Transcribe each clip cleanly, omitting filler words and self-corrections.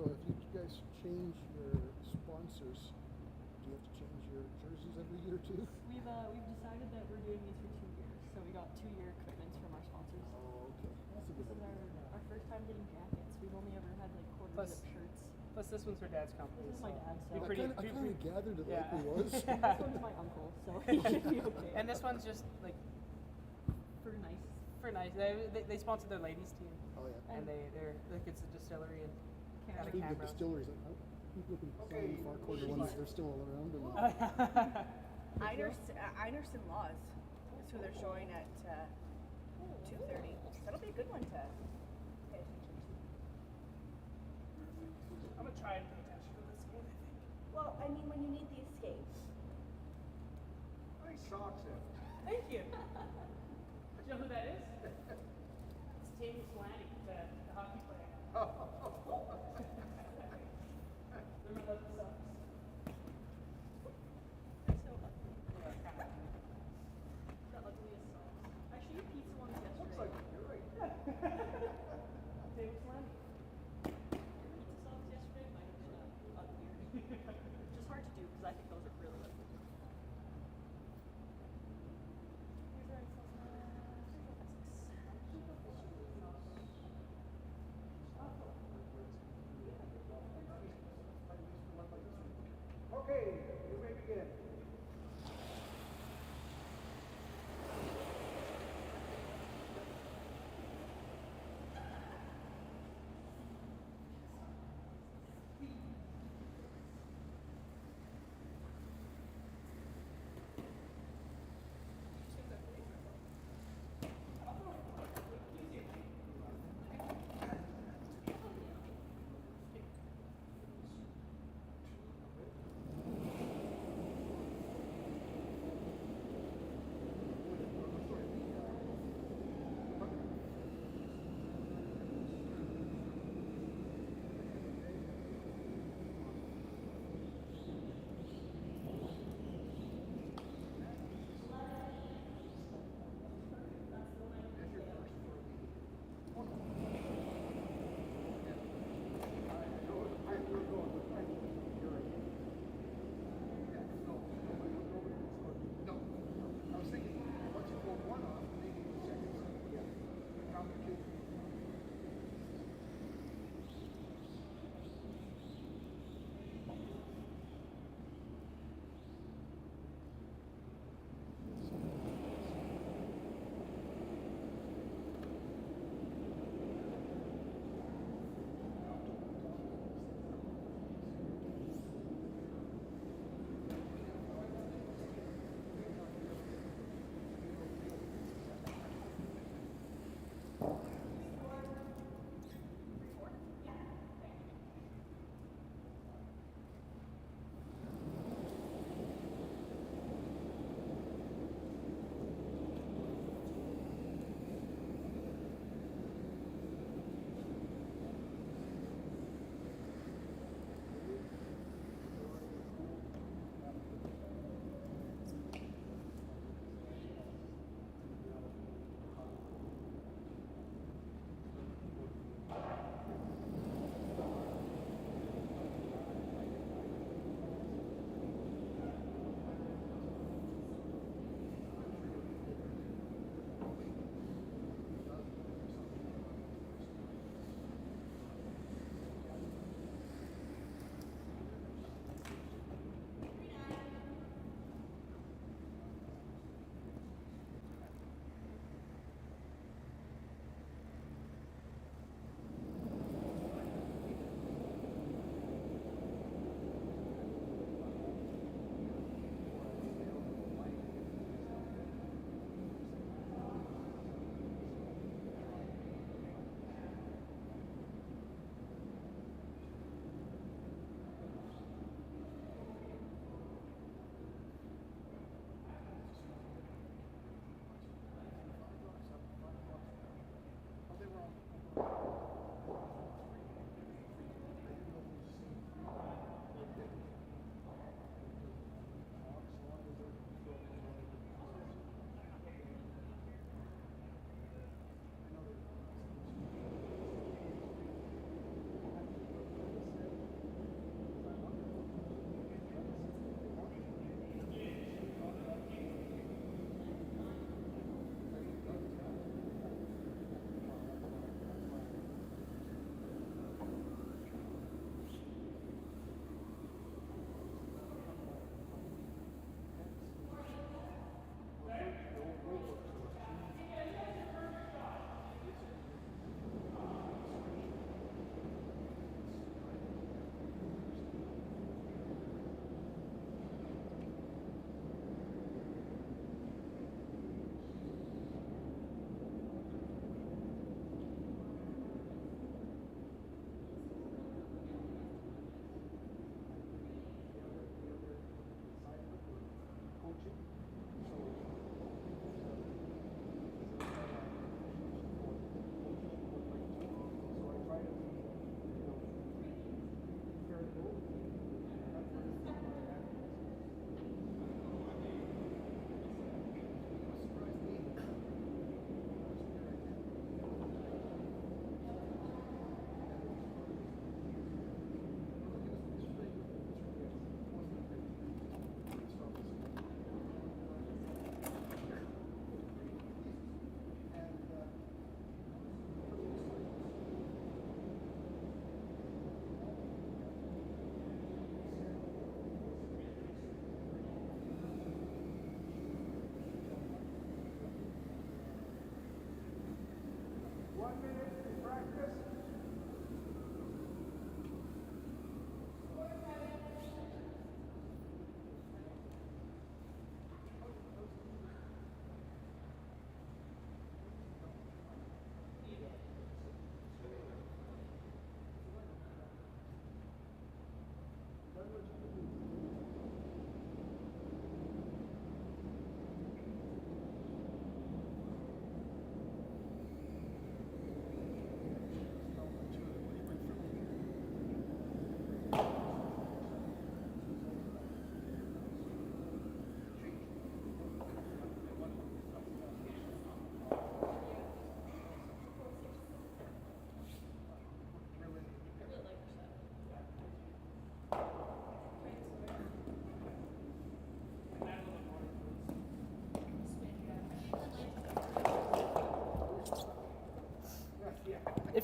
So if you guys change your sponsors, do you have to change your jerseys every year too? We've decided that we're doing these for 2 years, so we got 2-year commitments from our sponsors. Oh, okay. That's a good This is idea. our first time getting jackets. We've only ever had like quarter Plus- zip shirts. Plus, this one's for Dad's company. This is my dad, so Be I pretty- kind be of pretty- gathered it yeah. like it was. This one's my uncle, so he should be okay. And this one's just like for nice. for nice. They sponsor their ladies team, Oh yeah. and they're like it's a distillery and got a Speaking of camera. distilleries, I keep looking down the far corner ones. They're still all around. And Einerson Laws is who they're showing at 2:30. That'll be a good one to pay attention to. I'm gonna try and pay attention to this game. I think. Well, I mean, when you need the escape. Nice socks in. Thank you. Do you know who that is? It's Tammy Slaney, the hockey player. Remember those socks? They're so ugly. Yeah, kind of. The ugliest socks. Actually, your pizza ones yesterday. Looks like you're right. Tammy Slaney. Pizza socks yesterday might have been uglier. Which is hard to do because I think those are really ugly.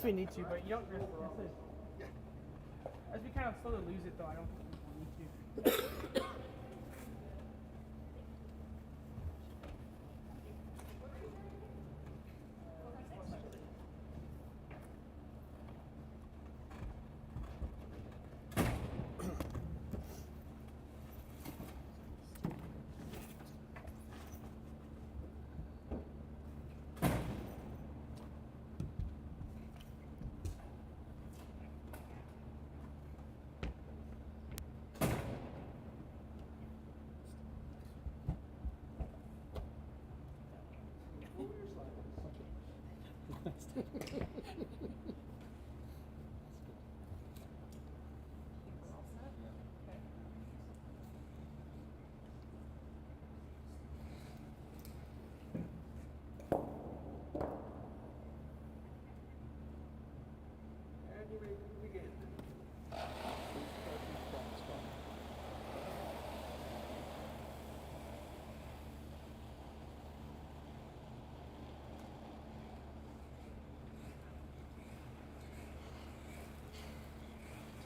we need to, but you don't necessarily. As we kind of slowly lose it, though, I don't think we need to.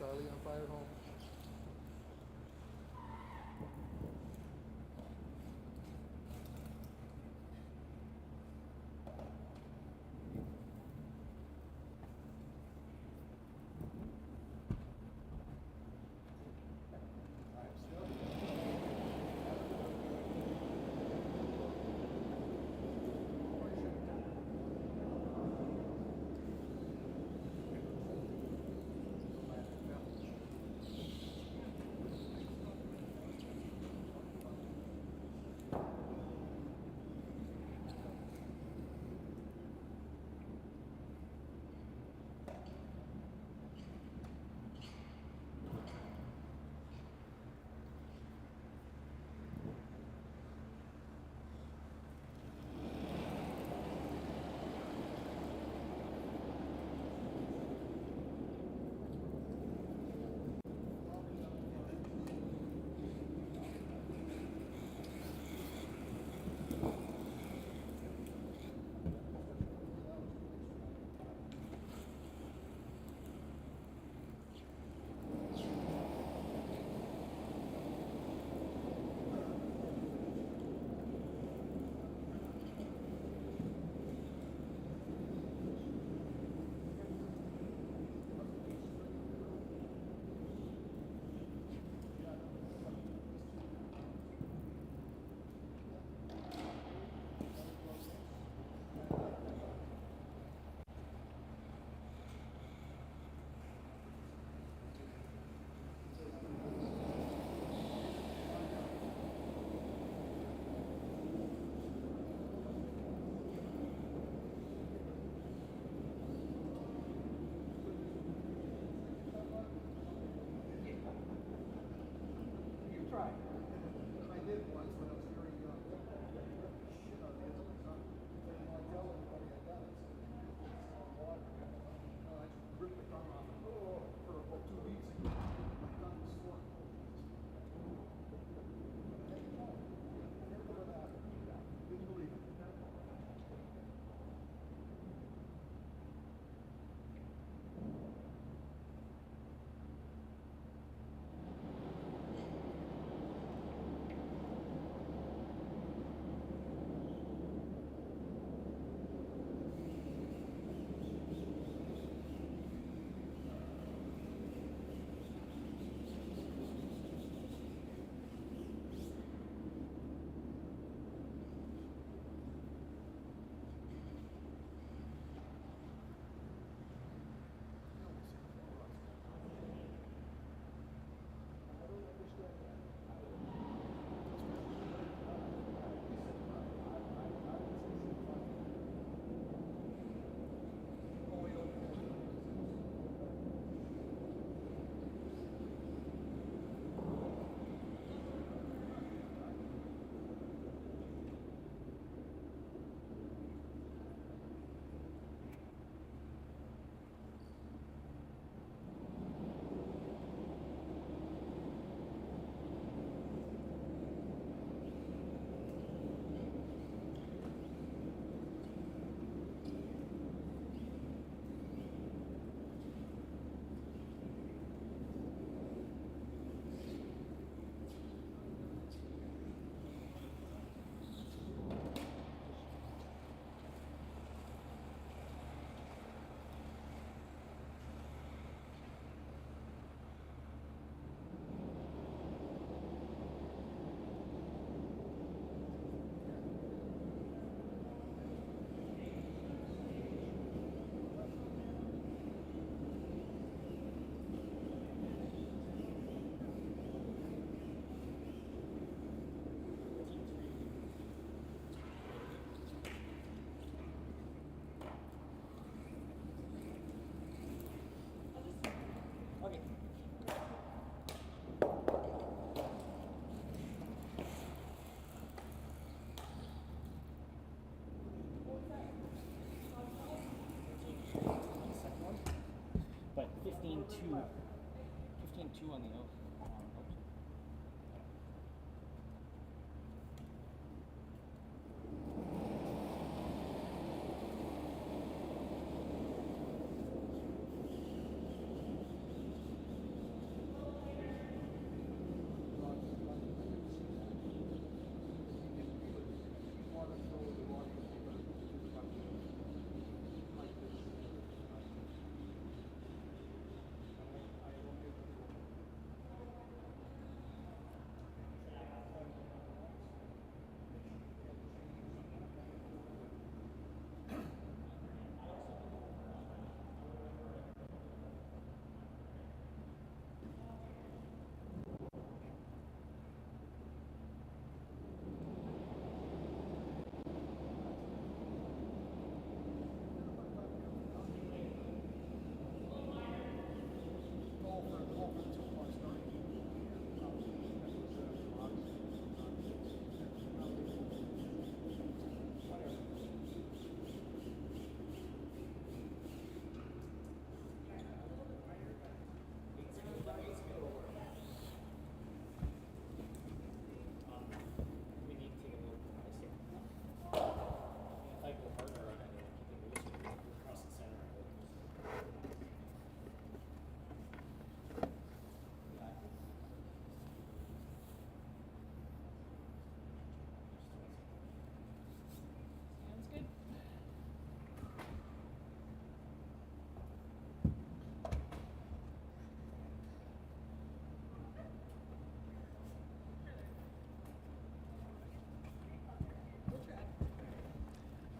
Charlie on fire home. 15-2 on the out.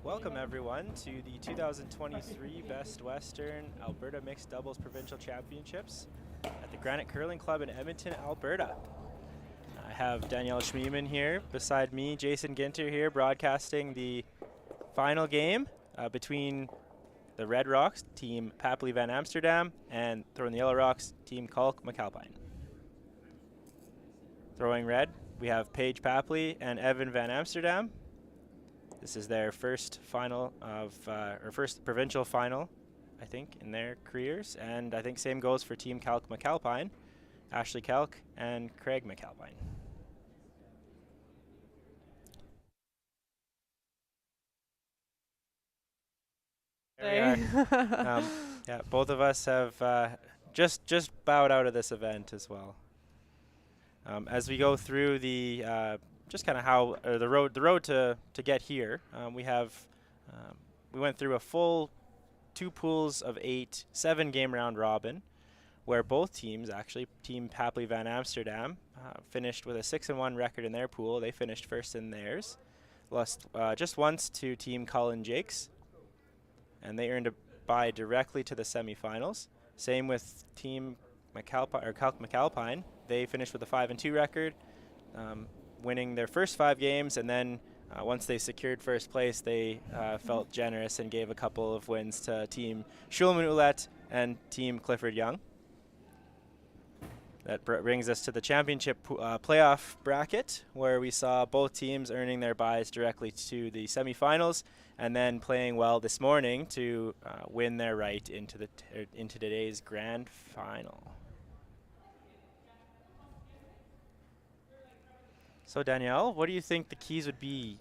Welcome everyone to the 2023 Best Western Alberta Mixed Doubles Provincial Championships at the Granite Curling Club in Edmonton, Alberta. I have Danielle Schmiemann here beside me, Jason Ginter here broadcasting the final game between the Red Rocks, team Papley Van Amsterdam, and throwing the Yellow Rocks, team Kalk MacAlpine. Throwing red, we have Paige Papley and Evan Van Amsterdam. This is their first final of, or first provincial final, I think, in their careers. And I think same goes for Team Kalk MacAlpine, Ashley Kalk and Craig MacAlpine. There we are. Yeah, both of us have just bowed out of this event as well. As we go through the just kind of how the road to get here. We went through a full 2 pools of 8, 7 game round robin, where both teams actually, Team Papley Van Amsterdam finished with a 6-1 record in their pool. They finished first in theirs, lost just once to Team Colin Jakes, and they earned a bye directly to the semifinals. Same with Team MacAlpine or Kalk MacAlpine. They finished with a 5-2 record. Winning their first 5 games, and then once they secured first place, they felt generous and gave a couple of wins to Team Schmiemann and Team Clifford Young. That brings us to the championship playoff bracket, where we saw both teams earning their byes directly to the semifinals, and then playing well this morning to win their right into today's grand final. So Danielle, what do you think the keys would be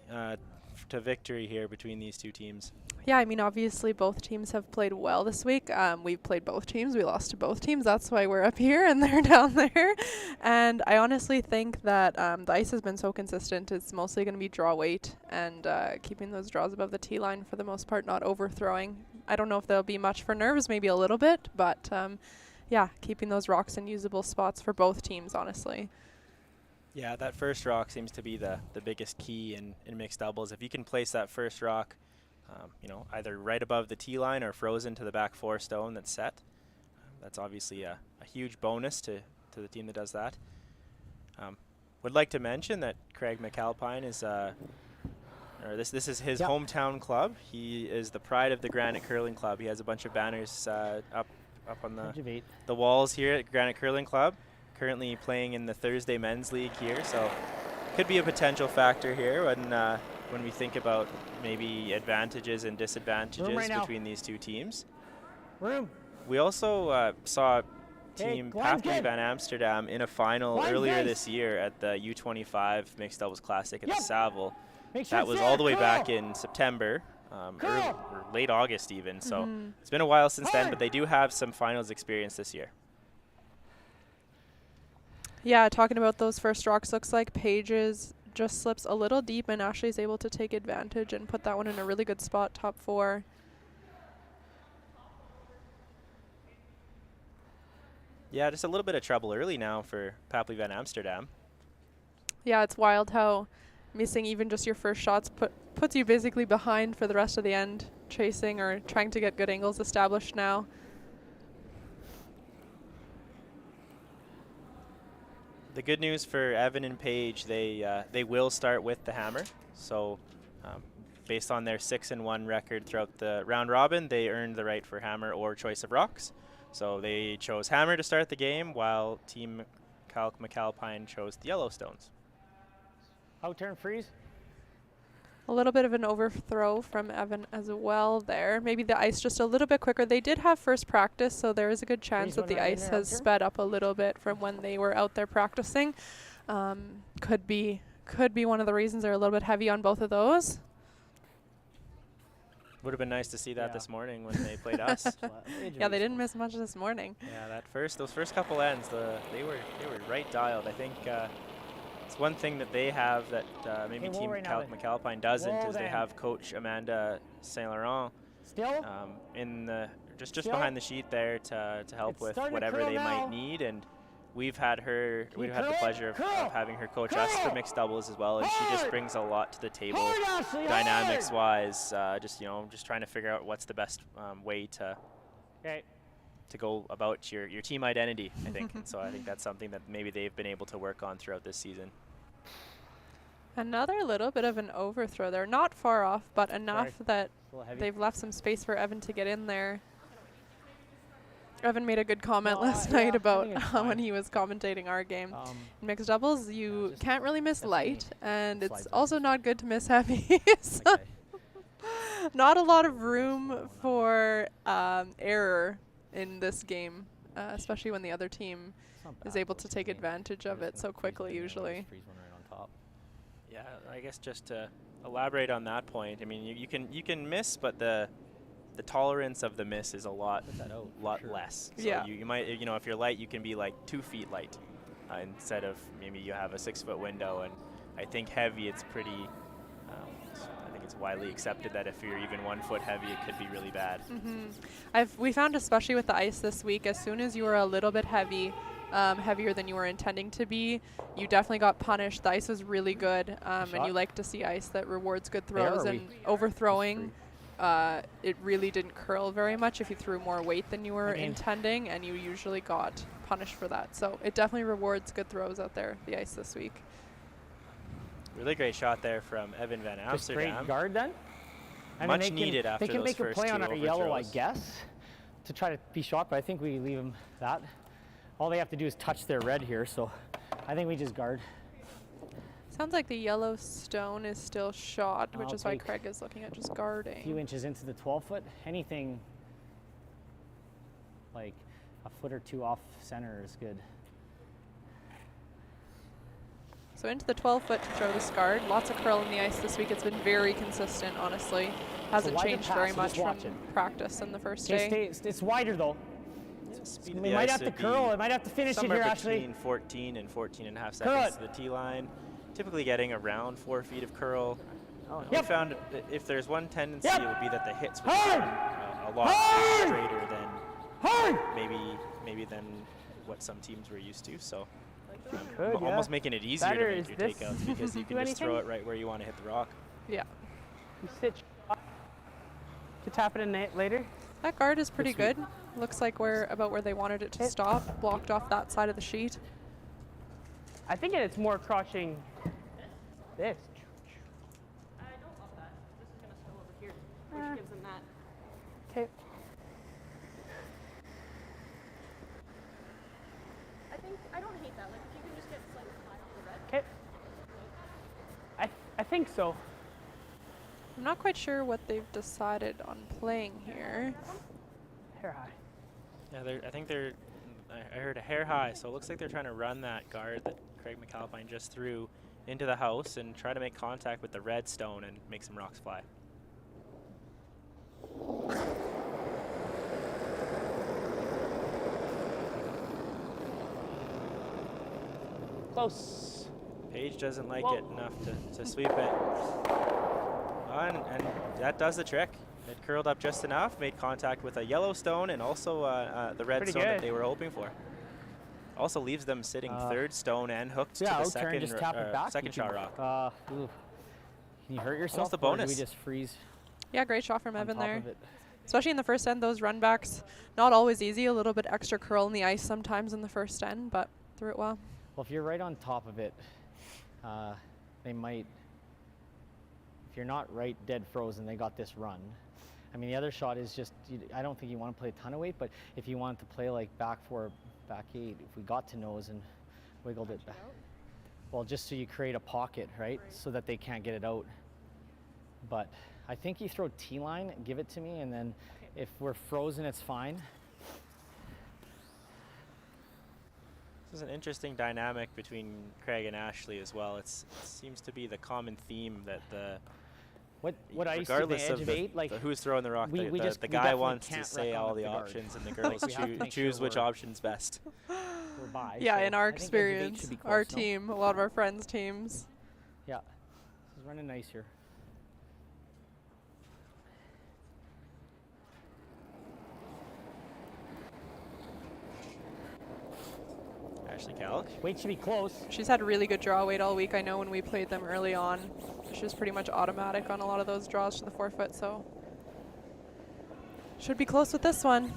to victory here between these two teams? Yeah, I mean, obviously both teams have played well this week. We've played both teams. We lost to both teams. That's why we're up here and they're down there. And I honestly think that the ice has been so consistent. It's mostly going to be draw weight and keeping those draws above the tee line for the most part, not overthrowing. I don't know if there'll be much for nerves, maybe a little bit, but yeah, keeping those rocks in usable spots for both teams, honestly. Yeah, that first rock seems to be the biggest key in mixed doubles. If you can place that first rock, either right above the tee line or frozen to the back 4 stone that's set, that's obviously a huge bonus to the team that does that. Would like to mention that Craig MacAlpine is, this is his hometown club. He is the pride of the Granite Curling Club. He has a bunch of banners up on the walls here at Granite Curling Club. Currently playing in the Thursday Men's League here, so could be a potential factor here when we think about maybe advantages and disadvantages between these two teams. We also saw team Glen's Papley good. Van Amsterdam in a final Glen's earlier nice. this year at the U25 Mixed Doubles Classic at the Saville. Make sure That it's was there, all the way curl. back in September, Curl. or late August even. So Mhm. it's been a while since then, Hard. but they do have some finals experience this year. Yeah, talking about those first rocks, looks like Paige's just slips a little deep, and Ashley's able to take advantage and put that one in a really good spot, top 4. Yeah, just a little bit of trouble early now for Papley Van Amsterdam. Yeah, it's wild how missing even just your first shots puts you basically behind for the rest of the end, chasing or trying to get good angles established now. The good news for Evan and Paige, they will start with the hammer. So based on their 6-1 record throughout the round robin, they earned the right for hammer or choice of rocks. So they chose hammer to start the game, while Team Kalk MacAlpine chose the Yellowstones. Out turn freeze. A little bit of an overthrow from Evan as well there. Maybe the ice just a little bit quicker. They did have first practice, so there is a good chance that one the right in ice there, has Hunter. sped up a little bit from when they were out there practicing. Could be one of the reasons they're a little bit heavy on both of those. Would have been nice to see that Yeah. this morning when they played us. Yeah, they didn't miss much this morning. Yeah, those first couple ends, they were right dialed. I think it's one thing that they have that maybe Okay, whoa Team right now Kalk then. MacAlpine doesn't, Whoa is they then. have Coach Amanda Saint Laurent Still. in the just Still? behind the sheet there to help It's with starting to whatever curl they now. might need. And we've had the curl it? pleasure of Curl. having her coach us for Curl. mixed doubles as well, and she just Hard. brings a lot to the table. Hard, Ashley, Dynamics hard. wise, just trying to figure out what's the best way to Okay. go about your team identity, I think. And so I think that's something that maybe they've been able to work on throughout this season. Another little bit of an overthrow there. Not far off, but enough that A little heavy. they've left some space for Evan to get in there. Evan made a good comment No, last yeah, I night about think it's when fine. he was commentating our game. Um, In mixed doubles, you just can't really miss definitely light, and it's slides also in. not good to miss heavy. So okay. not a lot of room for error in this game, especially when the other team It's not is bad able though, to it's take okay. advantage I'm of just it gonna so freeze quickly one and usually. just freeze one right on top. Yeah, I guess just to elaborate on that point, I mean, you can miss, but the tolerance of the miss is a lot Put that out, for lot sure. less. So Yeah. you might, if you're light, you can be like 2 feet light instead of maybe you have a 6-foot window. And I think heavy, it's pretty. I think it's widely accepted that if you're even 1 foot heavy, it could be really bad. We found, especially with the ice this week, as soon as you were a little bit heavier than you were intending to be, you definitely got punished. The ice was really good, and you shot? like to see ice that rewards good There, throws. or And we- overthrowing, it really didn't curl very much if you threw more weight than you were I mean- intending, and you usually got punished for that. So it definitely rewards good throws out there, the ice this week. Really great shot there from Evan Van Just great Amsterdam. guard then. I mean, Much they can- needed after They can those make a first play two on our yellow, I overthrows. guess, to try to be shot, but I think we leave them that. All they have to do is touch their red here, so I think we just guard. Sounds like the Yellowstone is still shot, which I'll is why take Craig is looking at just A few guarding. inches into the 12-foot, anything like a foot or two off center is good. So into the 12-foot to throw this guard. Lots of curl in the ice this week. It's been very consistent, honestly. Hasn't wider changed pass, very so much just from watch it. practice in the first Okay, day. it's wider though. Speed of We the might ice have to would be curl. I might have to finish it somewhere here, Ashley. between 14 and 14 and a half Curl seconds it. to the tee line. Typically getting around 4 feet of curl. Oh, We yep. found that if there's one tendency, Yep. it would be that the hits would Hard. become a lot Hard. straighter than Hard. maybe than what some teams were used to. So Could, yeah. almost making it easier Better to is make your this takeouts because you do can just throw anything? it right where you want to hit the rock. Yeah. You sit to tap it in later. That guard is pretty sweet. good. Looks like we're about where they wanted it to Hit. stop. Blocked off that side of the sheet. I think it's more crushing this. I don't love that. This is gonna spill over here, which gives them that. Okay. I don't hate that. Like if you can just get slightly high off the red. Okay. I think so. I'm not quite sure what they've decided on playing here. Hair high. Yeah, I think they're I heard a hair high, so it looks like they're trying to run that guard that Craig MacAlpine just threw into the house and try to make contact with the red stone and make some rocks fly. Close. Page doesn't like Whoa. it enough to sweep it. And that does the trick. It curled up just enough, made contact with a yellow stone and also the red Pretty stone that good. they were hoping for. Also leaves them sitting third stone and hooked to Yeah, the out there and just tap it back. second You shot can- rock. Ooh. Can you hurt yourself? Almost a or do bonus. we just freeze Yeah, great shot from on Evan top there. of it? Especially in the first end, those run backs, not always easy. A little bit extra curl in the ice sometimes in the first end, but threw it well. Well, if you're right on top of it, they might. If you're not right dead frozen, they got this run. I mean, the other shot is just, I don't think you want to play a ton of weight, but if you want to play like back 4, back 8, if we got to nose and wiggled it back. Well, just so you create a pocket, right? So that they can't get it out. But I think you throw T-line, give it to me, and then if we're frozen, it's fine. This is an interesting dynamic between Craig and Ashley as well. It seems to be the common theme that What I used to regardless the edge of of the, 8, like the who's throwing the rock, we the guy definitely wants to can't say wreck all on the the guard. options and the girls we have to make choose sure which we're- option's best. we're by. Yeah, so in our I think edge of 8 experience, should be our close, no? team, a lot of our friends' teams. Yeah, this is running nice here. Ashley Kalk. Weight should be close. She's had really good draw weight all week. I know when we played them early on, she was pretty much automatic on a lot of those draws to the 4-foot, so should be close with this one.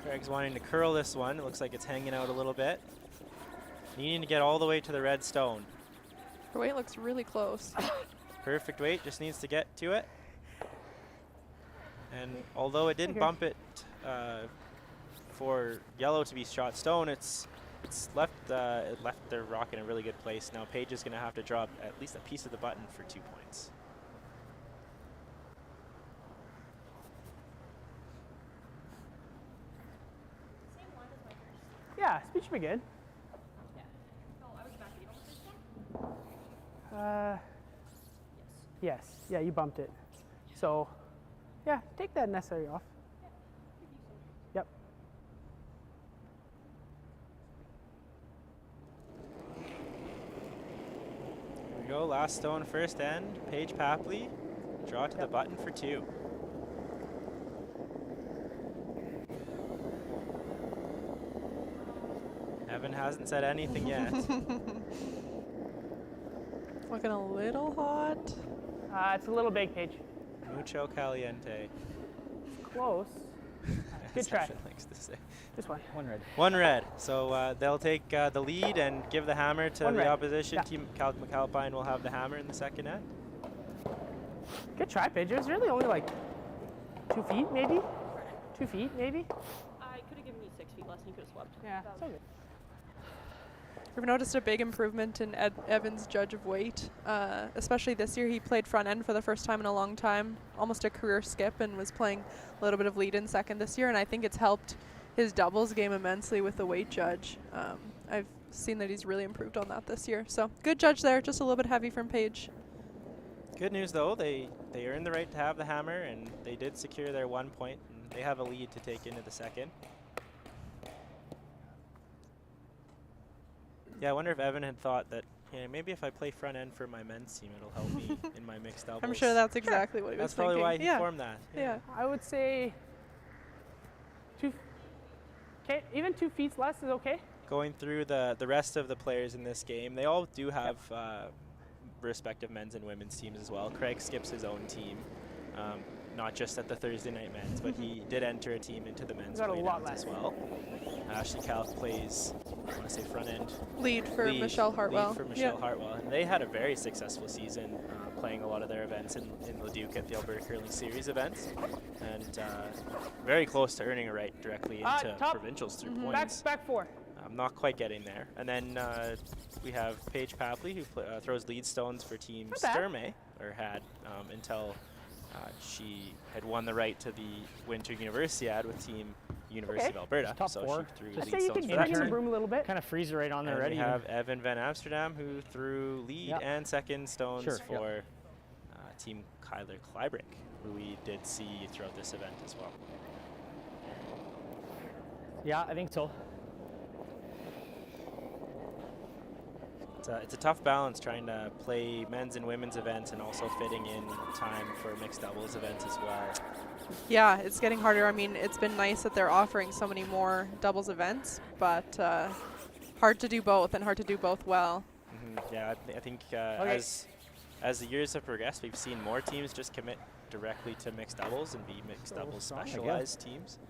Craig's wanting to curl this one. It looks like it's hanging out a little bit. Needing to get all the way to the red stone. Her weight looks really close. Perfect weight, just needs to get to it. And although it didn't bump it for yellow to be shot stone, it left their rock in a really good place. Now Paige is going to have to drop at least a piece of the button for 2 points. Yeah, speed should be good. Yes. Yeah, you bumped it. So, yeah, take that necessary off. Yep. Here we go, last stone first end. Paige Papley, draw to the button for 2. Evan hasn't said anything yet. Looking a little hot. It's a little big, Paige. Mucho caliente. Close. Good as try. Evan likes to say. This one. One red. One red. So they'll take the lead and give the hammer to One the red. opposition. Yeah. Team MacAlpine will have the hammer in the second end. Good try, Paige. It was really only like 2 feet, maybe? 2 feet, maybe? I could have given you 6 feet less and you could have swept. Yeah, so good. We've noticed a big improvement in Evan's judge of weight, especially this year. He played front end for the first time in a long time, almost a career skip, and was playing a little bit of lead in second this year, and I think it's helped his doubles game immensely with the weight judge. I've seen that he's really improved on that this year. So good judge there, just a little bit heavy from Paige. Good news though, they earned the right to have the hammer and they did secure their 1 point and they have a lead to take into the second. Yeah, I wonder if Evan had thought that, yeah, maybe if I play front end for my men's team, it'll help me in my mixed doubles. I'm sure that's exactly what he was That's thinking. probably why he yeah. formed that. Yeah. I would say 2. Okay, even 2 feet less is okay. Going through the rest of the players in this game, they all do have respective men's and women's teams as well. Craig skips his own team, not just at the Thursday night men's, but he did enter a team into the men's Got a lot playdowns as less. well. Ashley Kalk plays, I want to say front end. Lead for Michelle Hartwell. Lead for Michelle Hartwell. And they had a very successful season playing a lot of their events in Leduc at the Alberta Curling Series events. And very close to earning a right directly into top. provincials through Back, points. back 4. I'm not quite getting there. And then we have Paige Papley, who throws lead stones for Team Not bad. Sturmey, or had until she had won the right to the Winter Universiade with Team University of Alberta. Top So four. she threw Just lead Say you stones could for drag in the Amsterdam. broom a little bit. Kind of freeze it right on there And already. we have Evan van Amsterdam, who threw lead Yep. and second stones Sure, yep. for Team Kyler Kleibrink, who we did see throughout this event as well. Yeah, I think so. It's a tough balance trying to play men's and women's events and also fitting in time for mixed doubles events as well. Yeah, it's getting harder. I mean, it's been nice that they're offering so many more doubles events, but hard to do both and hard to do both well. Yeah, I think as the years have progressed, we've seen more teams just commit directly to mixed doubles and be mixed doubles specialized teams.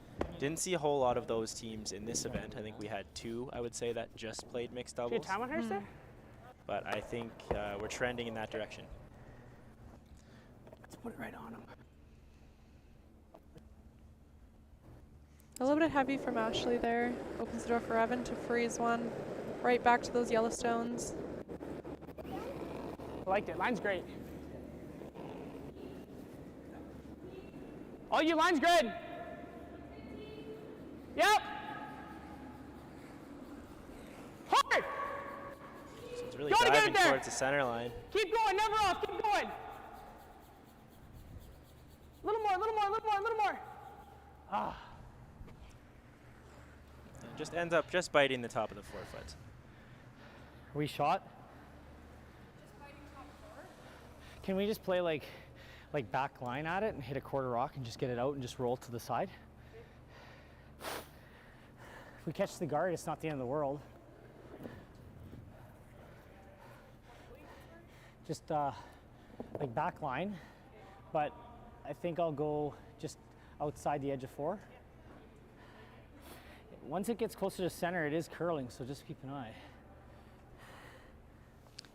Didn't see a whole lot of those teams in this event. I think we had 2, I would say, that just played mixed Do you doubles. have time on hers there? But I think we're trending in that direction. Let's put it right on him. A little bit heavy from Ashley there. Opens the door for Evan to freeze one. Right back to those yellow stones. I liked it. Line's great. All you, line's good. Yep. Hard. So it's really Gotta get it diving there. towards the center line. Keep going. Never off. Keep going. A little more. A little more. A little more. A little more. Ah. And just ends up just biting the top of the forefoot. We shot. Can we just play like back line at it and hit a quarter rock and just get it out and just roll to the side? If we catch the guard, it's not the end of the world. Just like back line, but I think I'll go just outside the edge of 4. Once it gets closer to center, it is curling, so just keep an eye.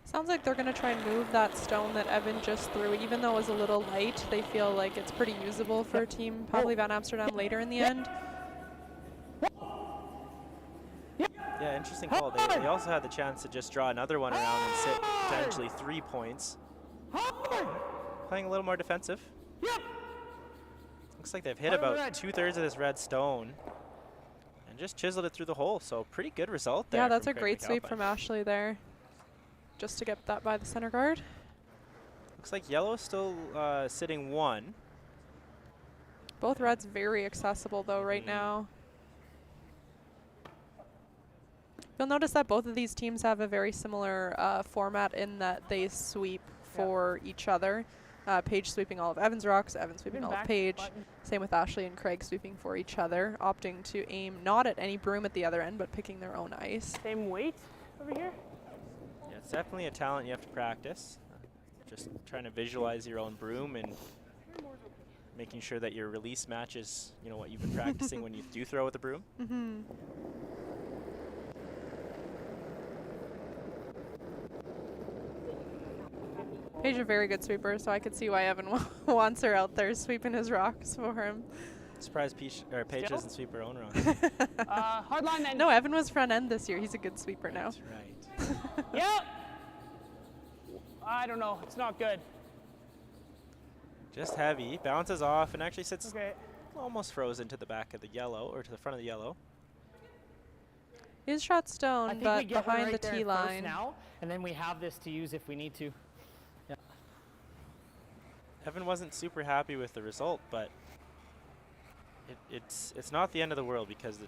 Sounds like they're going to try and move that stone that Evan just threw. Even though it was a little light, they feel like it's pretty usable for Team Papley Van Amsterdam later in the end. Yeah, interesting call. They also had the chance to just draw another one around and sit potentially 3 points. Playing a little more defensive. Looks like they've hit about 2/3 of this red stone and just chiseled it through the hole. So pretty good result there. Yeah, that's a from great Craig sweep MacAlpine. from Ashley there. Just to get that by the center guard. Looks like yellow's still sitting 1. Both reds very accessible though right now. You'll notice that both of these teams have a very similar format in that they sweep for each other. Paige sweeping all of Evan's rocks, Evan sweeping all of Paige. Same with Ashley and Craig sweeping for each other, opting to aim not at any broom at the other end, but picking their own ice. Same weight over here. Yeah, it's definitely a talent you have to practice. Just trying to visualize your own broom and making sure that your release matches, you know, what you've been practicing when you do throw with the broom. Mm-hmm. Paige a very good sweeper, so I could see why Evan wants her out there sweeping his rocks for him. Surprised Paige doesn't sweep her own rock. Hard line then. No, Evan was front end this year. He's a good sweeper now. That's right. Yep. I don't know. It's not good. Just heavy, bounces off, and actually sits Okay. almost frozen to the back of the yellow, or to the front of the yellow. Is shot I stone, think we but get one behind right the there tee first line. now, and then we have this to use if we need to. Yeah. Evan wasn't super happy with the result, but it's not the end of the world because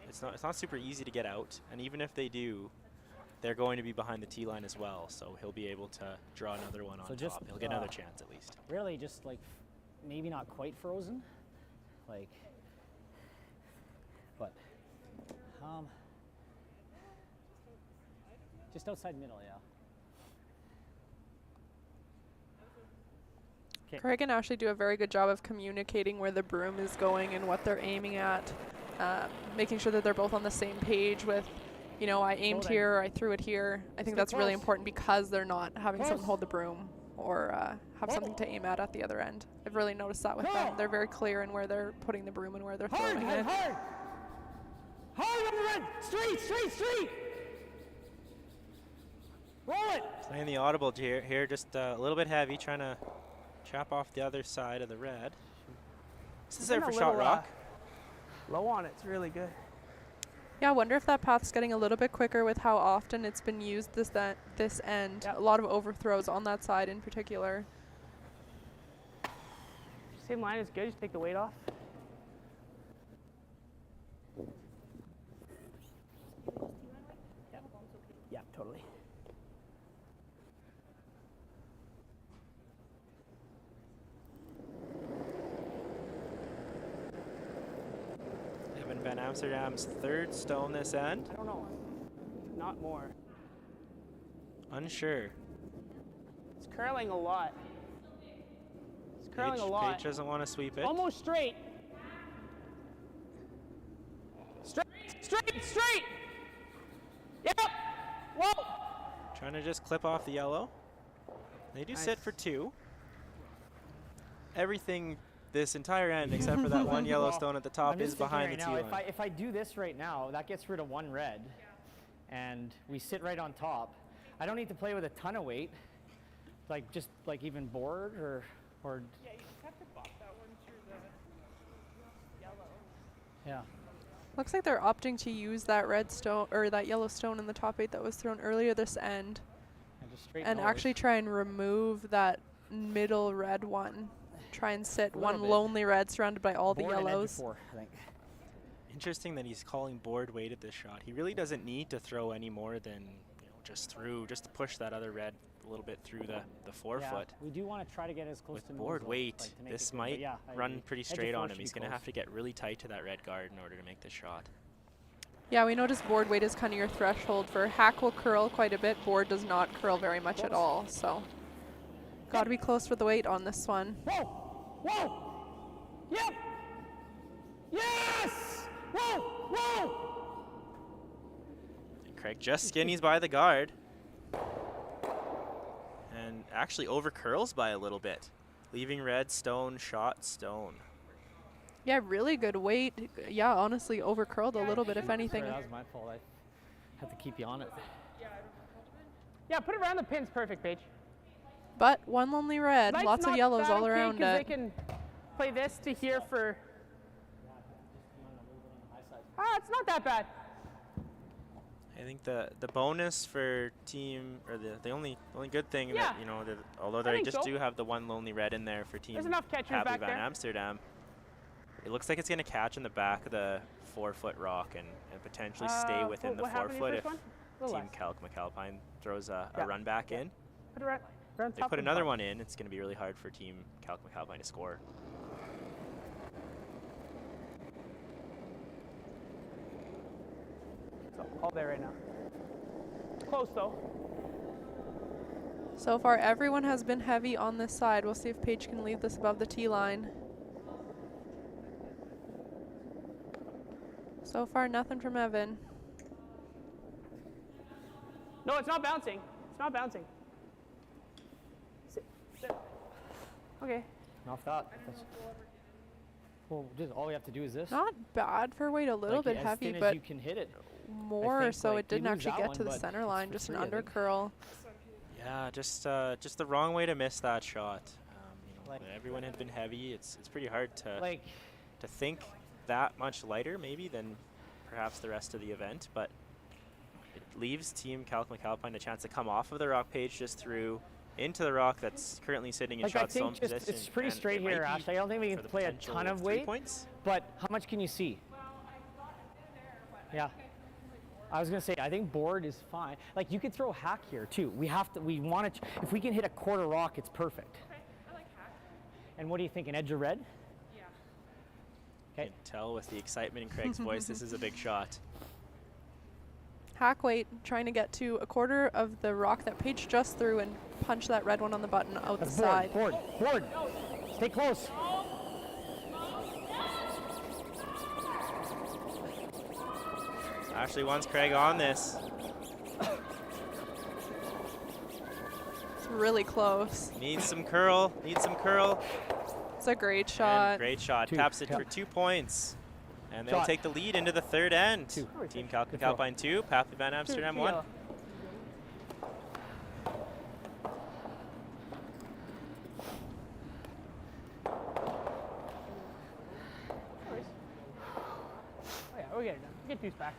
it's not super easy to get out, and even if they do, they're going to be behind the tee line as well, so he'll be able to draw another one So on just, top. He'll get another chance at least. Really, just like maybe not quite frozen, like, but just outside middle, yeah. Okay. Craig and Ashley do a very good job of communicating where the broom is going and what they're aiming at, making sure that they're both on the same page with, you know, I aimed here, or I threw it here. I think that's really important because they're not having someone hold the broom or have something to aim at the other end. I've really noticed that with them. They're very clear in where they're putting the broom and where they're throwing it. Hard on the red. Straight. Roll it. Playing the audible here, just a little bit heavy, trying to chop off the other side of the red. Is this there for shot rock? Low on it's really good. Yeah, I wonder if that path's getting a little bit quicker with how often it's been used this end. Yep. A lot of overthrows on that side in particular. Same line is good, just take the weight off. Yep. Yeah, totally. Evan Van Amsterdam's third stone this end. I don't know. Not more. Unsure. It's curling a lot. It's curling a lot. Paige doesn't want to sweep it. Almost straight. Straight, straight, straight. Yep. Whoa. Trying to just clip off the yellow. They do sit for 2. Everything this entire end, except for that one yellow stone at the top, I'm is just thinking behind right the now, tee line. if I do this right now, that gets rid of 1 red, and we sit right on top. I don't need to play with a ton of weight, like just like even board or. Yeah, you just have to bop that one through the yellow. Yeah. Looks like they're opting to use that red stone or that yellow stone in the top 8 that was thrown earlier this end, And just straight and north. actually try and remove that middle red one. Try and sit A little one bit. lonely red surrounded by all the Board and edge of yellows. 4, I think. Interesting that he's calling board weight at this shot. He really doesn't need to throw any more than just to push that other red a little bit through the forefoot. Yeah, we do want to try to get as close With to board nose, weight, like, to make this it good, but might yeah, I run agree. pretty Edge of straight 4 on should him. be He's going to close. have to get really tight to that red guard in order to make this shot. Yeah, we noticed board weight is kind of your threshold for hack will curl quite a bit. Board does not curl very much at all, so got to be close for the weight on this one. Whoa! Whoa! Yep! Yes! Whoa! Whoa! And Craig just skinnies by the guard. And actually over curls by a little bit. Leaving red, stone, shot, stone. Yeah, really good weight. Yeah, honestly, over curled a little bit, if anything. Sorry, that was my fault. I had to keep you on it. Yeah, put it around the pins, perfect, Paige. But one lonely red, Light's lots of not yellows that all okay, around 'cause they it. can play this to here for. It's not that bad. I think the bonus for team, or the only good thing Yeah. that, that although they think just so. do have the one lonely red in there for team There's enough catchers Papley back Van there. Amsterdam, it looks like it's going to catch in the back of the 4-foot rock and potentially stay within the what happened in 4 your foot first if one? A little team less. Kalk MacAlpine throws a Yeah. run back in. Put it around They top put and another bottom. one in, it's going to be really hard for team Kalk MacAlpine to score. So, all there right now. Close though. So far, everyone has been heavy on this side. We'll see if Paige can leave this above the tee line. So far, nothing from Evan. No, it's not bouncing. It's not bouncing. Sit. Okay. Off that. Well, just all we have to do is this. Not bad for weight, a little Like, bit as heavy, thin as but you can hit it. more think, so like, it didn't you lose actually that get one, to the but center it's line, for just an 3, I under think. curl. Yeah, just the wrong way to miss that shot. Like- Everyone had been heavy. It's pretty hard to Like, think that much lighter maybe than perhaps the rest of the event, but it leaves team Kalk MacAlpine a chance to come off of the rock page just through into the rock that's currently sitting in Like, I shot zone think just position. it's pretty and straight it might here, be Ash. I don't think we for can the play a potential ton of 3 weight. points. But how much can you see? Yeah. I was gonna say I think board is fine. Like you could throw hack here too. We want to. If we can hit a quarter rock, it's perfect. Okay, I like hack. And what do you think? An edge of red? Yeah. You Okay. can tell with the excitement in Craig's voice, this is a big shot. Hack weight, trying to get to a quarter of the rock that Paige just threw and punch that red one on the button out the That's side. board. Stay close. Ashley wants Craig on this. It's really close. Needs some curl. It's a great And shot. great shot. 2. Taps it Yeah. for 2 points. And they'll Shot. take the lead into the third end. 2. Team Kalk Good throw. MacAlpine 2, Papley Van Amsterdam 1. yellow. Get these back.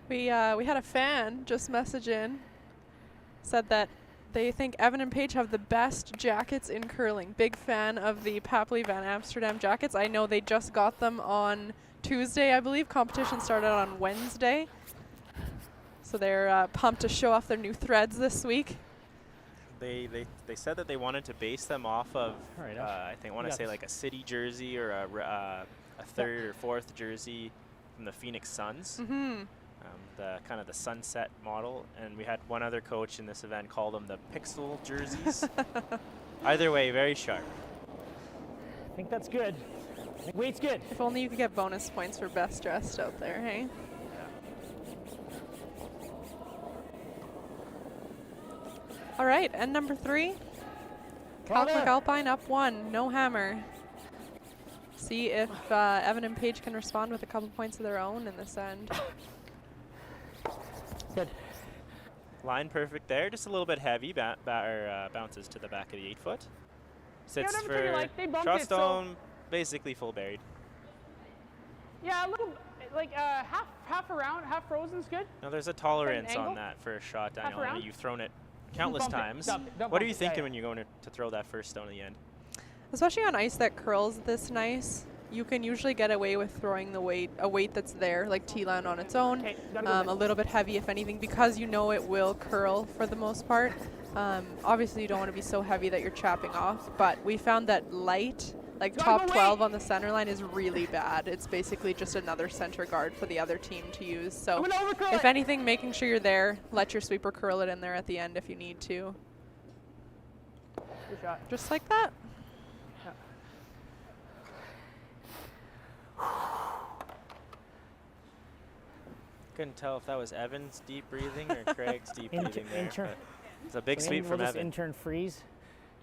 We had a fan just message in, said that they think Evan and Paige have the best jackets in curling. Big fan of the Papley Van Amsterdam jackets. I know they just got them on Tuesday, I believe. Competition started on Wednesday. So they're pumped to show off their new threads this week. They said that they wanted to base them off of, All right, I think, want to say like a city jersey or a third or fourth jersey from the Phoenix Suns. Mm-hmm. The kind of the sunset model, and we had one other coach in this event call them the pixel jerseys. Either way, very sharp. I think that's good. I think weight's good. If only you could get bonus points for best dressed out there, hey? All right, end number 3. Kalk MacAlpine up 1, no hammer. See if Evan and Paige can respond with a couple points of their own in this end. Good. Line perfect there, just a little bit heavy, bounces to the back of the 8-foot. Sits never for figured, like, they bumped cross it, so- stone, basically full buried. Yeah, a little, like half around, half frozen's good. Now there's a tolerance angle? on that for a shot, Danielle. I mean, around? you've thrown it countless Bump it, times. dump it, don't What are bump you it, yeah, thinking yeah. when you're going to throw that first stone at the end? Especially on ice that curls this nice, you can usually get away with throwing a weight that's there, like T-line on its own, Okay, gotta go a then. little bit heavy if anything, because you know it will curl for the most part. Obviously you don't want to be so heavy that you're chapping off, but we found that light, like Gotta top go 12 away. on the center line, is really bad. It's basically just another center guard for the other team to use. So I'm gonna overcurl if it. anything, making sure you're there, let your sweeper curl it in there at the end if you need to. Good shot. Just like that. Couldn't tell if that was Evan's deep breathing or Craig's deep breathing there. Inter- but it's a big We'll sweep from just Evan. intern freeze.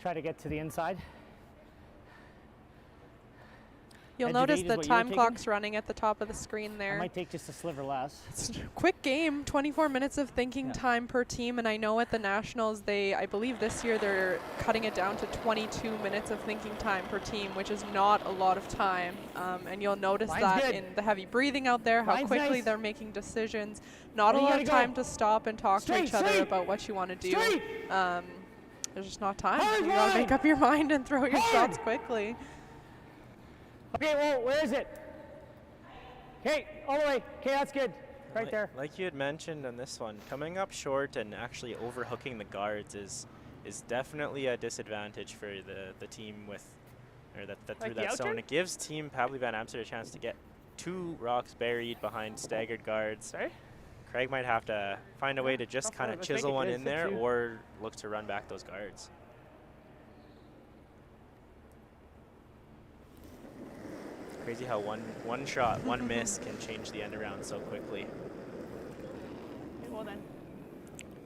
Try to get to the inside. You'll Edge of notice 8 is the what you were time taking? clock's running at the top of the screen I there. might take just a sliver less. It's a quick game, 24 minutes of thinking Yeah. time per team, and I know at the Nationals, I believe this year they're cutting it down to 22 minutes of thinking time per team, which is not a lot of time. And you'll notice Line's that good. in the heavy breathing out there, how Line's quickly nice. they're making decisions. Not a Where you lot of gotta time go? to stop and talk to Straight, each other straight. about what you want to do. Straight. There's just not time. Hard You gotta line. make up your mind and throw your Hard. shots quickly. Okay, well, where is it? Okay, all the way. Okay, that's good. Right Like- there. Like you had mentioned on this one, coming up short and actually overhooking the guards is definitely a disadvantage for the team with, or that through Like the that zone. outturn? It gives Team Papley Van Amsterdam a chance to get 2 rocks buried behind staggered guards. Sorry? Craig might have to find a way to just Go for kind it, of let's make chisel it one good, in there 6-2. or look to run back those guards. Crazy how one shot, one miss can change the end around so quickly. Okay, well then.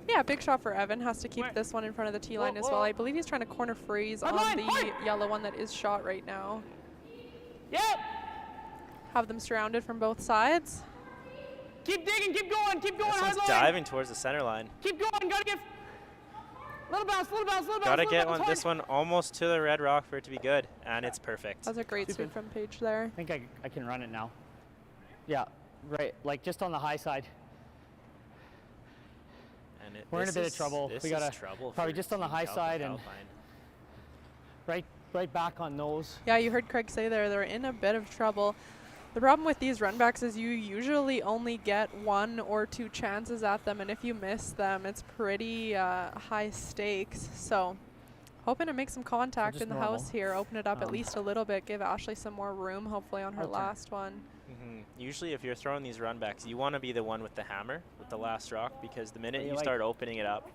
Yeah, big shot for Evan. Has to keep Where- this one in front of the T line Whoa, as well. whoa. I believe he's trying to corner freeze Hard on line, the hard. yellow one that is shot right now. Yep. Have them surrounded from both sides. Keep digging. Keep going. Keep going. This Hard one's line. diving towards the center line. Keep going. Gotta give. Little bounce. Little bounce. Little bounce. Gotta little get bounce, one. This hard. one almost to the red rock for it to be good, and it's perfect. That's a great sweep from Paige there. I think I can run it now. Yeah, right, like just on the high side. And We're in a this bit of is- trouble. This We is gotta trouble probably for just on the Team high Kalk side and MacAlpine. right back on those. Yeah, you heard Craig say there, they're in a bit of trouble. The problem with these runbacks is you usually only get 1 or 2 chances at them, and if you miss them, it's pretty high stakes. So hoping to make some contact just in the normal. house here, open it up at Um, least a little bit, give Ashley some more room, hopefully on her I'll turn. last one. Usually, if you're throwing these runbacks, you want to be the one with the hammer, with the last rock, because the minute you you like- start opening it up,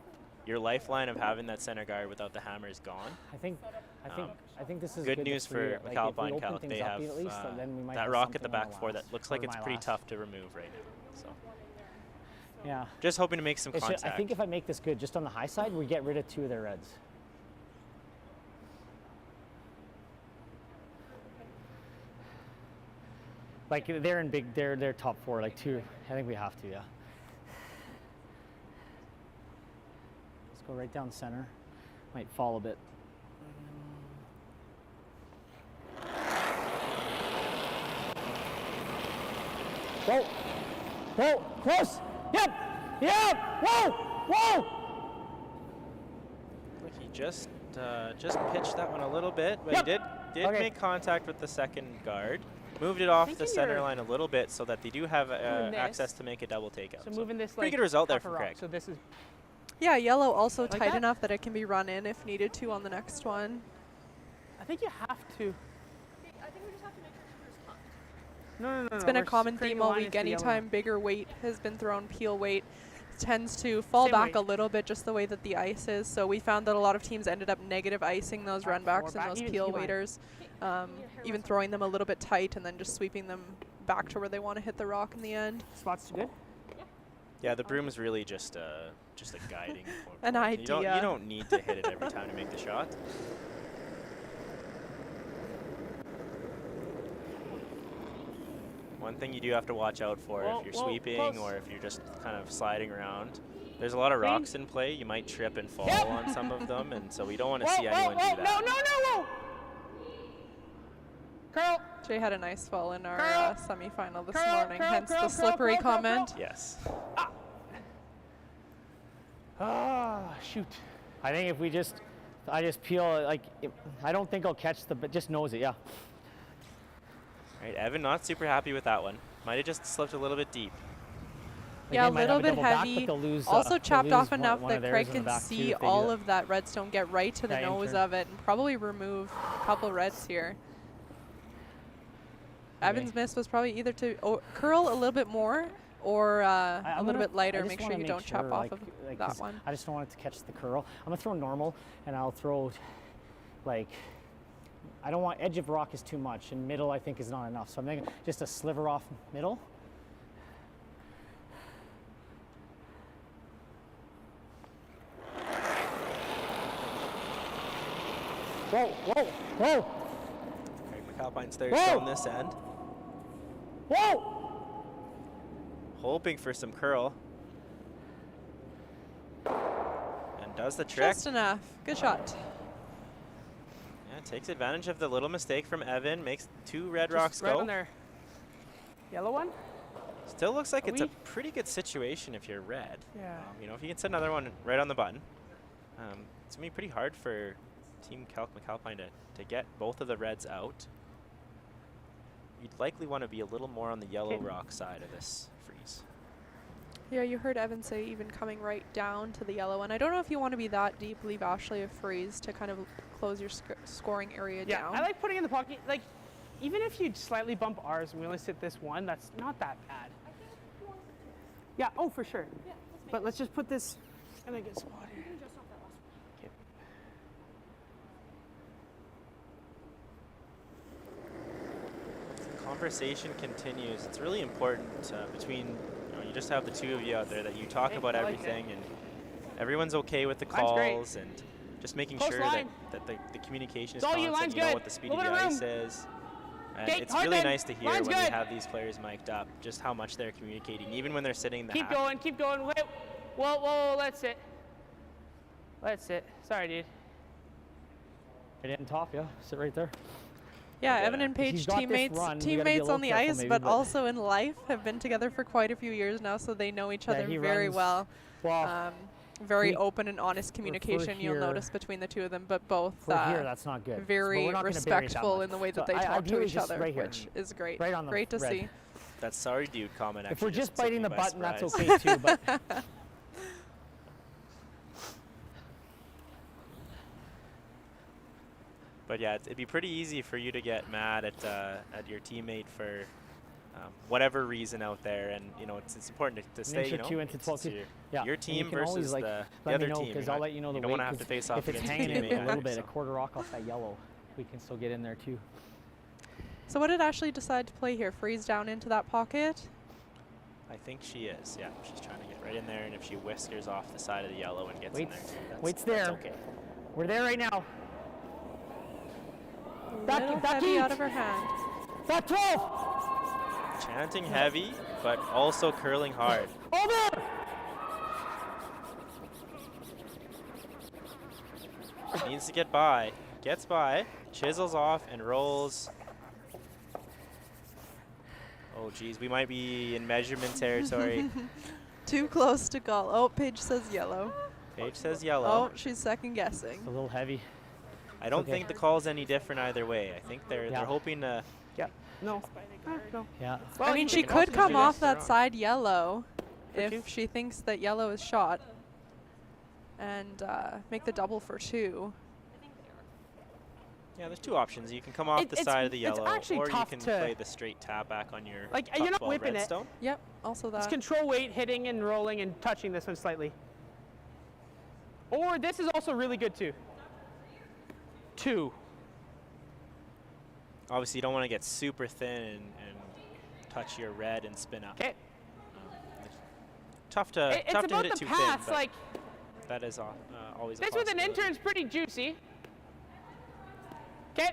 your lifeline of having that center guard without the hammer is gone. I think this is Good news for like, if we MacAlpine open Kalk. things They up have at least, then we might that have rock at the something on back the four last, that looks or like it's my pretty last. tough to remove right now. So Yeah. just hoping to make some It's contact. I think if I make this good just on the high side, we get rid of 2 of their reds. Like they're in big, they're top 4, like 2. I think we have to, yeah. Let's go right down center. Might fall a bit. Whoa! Whoa! Close! Yep! Yep! Whoa! Whoa! Like he just pitched that one a little bit, but Yep. he did Okay. make contact with the second guard. Moved it off the Thinking center you're line a little bit so that they do have doing this. access to make a double takeout. So moving this like pretty good result there half a from rock. Craig. So this is Yeah, yellow also Like tight that? enough that it can be run in if needed to on the next one. I think you have to. I think we just have to make sure Cooper's tucked. No. It's been a we're common creating theme a all line week. into the yellow. Anytime bigger weight has been thrown, peel weight tends to fall Same back weight. a little bit just the way that the ice is. So we found that a lot of teams ended up negative icing those Back run backs four, and back those even peel key line. waiters, your hair even muscle. throwing them a little bit tight and then just sweeping them back to where they want to hit the rock in the end. Spots good. Yeah, the broom is really just a guiding point. An You don't idea. need to hit it every time to make the shot. One thing you do have to watch out for Whoa, if you're whoa, sweeping close. or if you're just kind of sliding around. There's a lot of Clean. rocks in play. You might trip and fall Yep. on some of them, and so we don't want to Whoa, see whoa, anyone whoa, do that. No. Curl. Jay had a nice fall in our Curl. semifinal this Curl, morning, curl, hence curl, the curl, slippery curl, curl, comment. Yes. Ah, shoot. I think if I just peel, like, I don't think I'll catch but just nose it, yeah. All right, Evan not super happy with that one. Might have just slipped a little bit deep. Like, Yeah, they a might little have bit double back, but heavy. they'll lose, Also they'll chopped lose off one enough of that theirs Craig in the can back too see if they do all that. of that redstone get right to the Yeah, nose intern. of it and probably remove a couple reds here. Evan's miss was probably either to curl a little bit more or a I'm little gonna- bit lighter. I just Make sure wanna you don't chop sure, off of like, that 'cause one. I just don't want it to catch the curl. I'm gonna throw normal, and I'll throw, like, I don't want edge of rock is too much, and middle I think is not enough. So I'm thinking just a sliver off middle. Whoa, whoa, whoa, Craig MacAlpine's third Whoa. on this end. whoa! Hoping for some curl. And does the trick. Just enough. Good shot. Yeah, takes advantage of the little mistake from Evan, makes 2 red Just rocks right go. on there. Yellow one. Still looks like Are it's a we- pretty good situation if you're red. Yeah. You know, if you can set another one right on the button, it's gonna be pretty hard for Team Kalk MacAlpine to get both of the reds out. You'd likely want to be a little more on the yellow Okay. rock side of this freeze. Yeah, you heard Evan say even coming right down to the yellow one. I don't know if you want to be that deep, leave Ashley a freeze to kind of close your scoring area Yeah, down. I like putting in the pocket. Like, even if you slightly bump ours and we only sit this one, that's not that bad. Yeah. Oh, for sure. But let's just put this in a good spot here. Okay. The conversation continues. It's really important between, you just have the 2 of you out there that you talk Hey, about I like everything and everyone's okay with the Line's great. calls and just making Close sure line. that the communication is It's all you, constant. line's You know good. what the speed of Little the bit of ice room. is. And Okay, it's hard really then. nice to hear Line's when we good. have these players mic'd up, just how much they're communicating, even when they're sitting in the Keep half. going. Keep going. Wait. Whoa. Let's sit. Let's sit. Sorry, dude. Right in top, yeah. Sit right there. Yeah, Yeah. Evan and If he's Paige, got this teammates run, we gotta be a teammates little on the careful ice, maybe, but but- also in life, have been together for quite a few years now, so they know each Yeah, other he very runs- well. Well, Very we- open and honest communication you'll here- notice between the two of them, but both for here, that's not good. But very we're not gonna bury it that respectful much. in the way that So they talk to ideally each just other, right here. which is great. Right on the Great to red. see. That sorry dude comment actually If we're just took biting me the by button, that's surprise. okay too. But But yeah, it'd be pretty easy for you to get mad at your teammate for whatever reason out there, and it's important to stay. inch or two into it's 12 feet. your, yeah, your and you team can always, versus like, the let other me know team. because You're I'll not- let you know the you don't weight. want to have to 'cause face off if it's against hanging your in teammate a little either, bit, a so. quarter rock off that yellow, we can still get in there too. So what did Ashley decide to play here? Freeze down into that pocket? I think she is. Yeah, she's trying to get right in there, and if she whiskers off the side of the yellow and gets in Waits- there, too, waits that's there. okay. We're there right now. A Back- little back heavy eat. out of her hand. Back 12. Chanting heavy, but also curling hard. Over! Needs to get by. Gets by. Chisels off and rolls. Oh, geez. We might be in measurement territory. Too close to call. Oh, Paige says yellow. Paige says yellow. Oh, she's second guessing. It's a little heavy. I don't okay. think the call's any different either way. I think they're hoping to. Yeah. No. No. Yeah. Well, I mean, you she can could also come do off this that around. side yellow For if two? she thinks that yellow is shot and make the double for 2. Yeah, there's two options. You can come off the It's- side of the it's yellow, actually or you tough can to- play the straight tap back on your Like, top you're not 12 whipping it. redstone. Yep, also It's that. control weight, hitting and rolling and touching this one slightly. Or this is also really good too. 2. Obviously, you don't want to get super thin and touch your red and spin up. Okay. Tough to It's tough to about hit it the too paths. thin, but Like that is always a this with an possibility. intern's pretty juicy. Okay.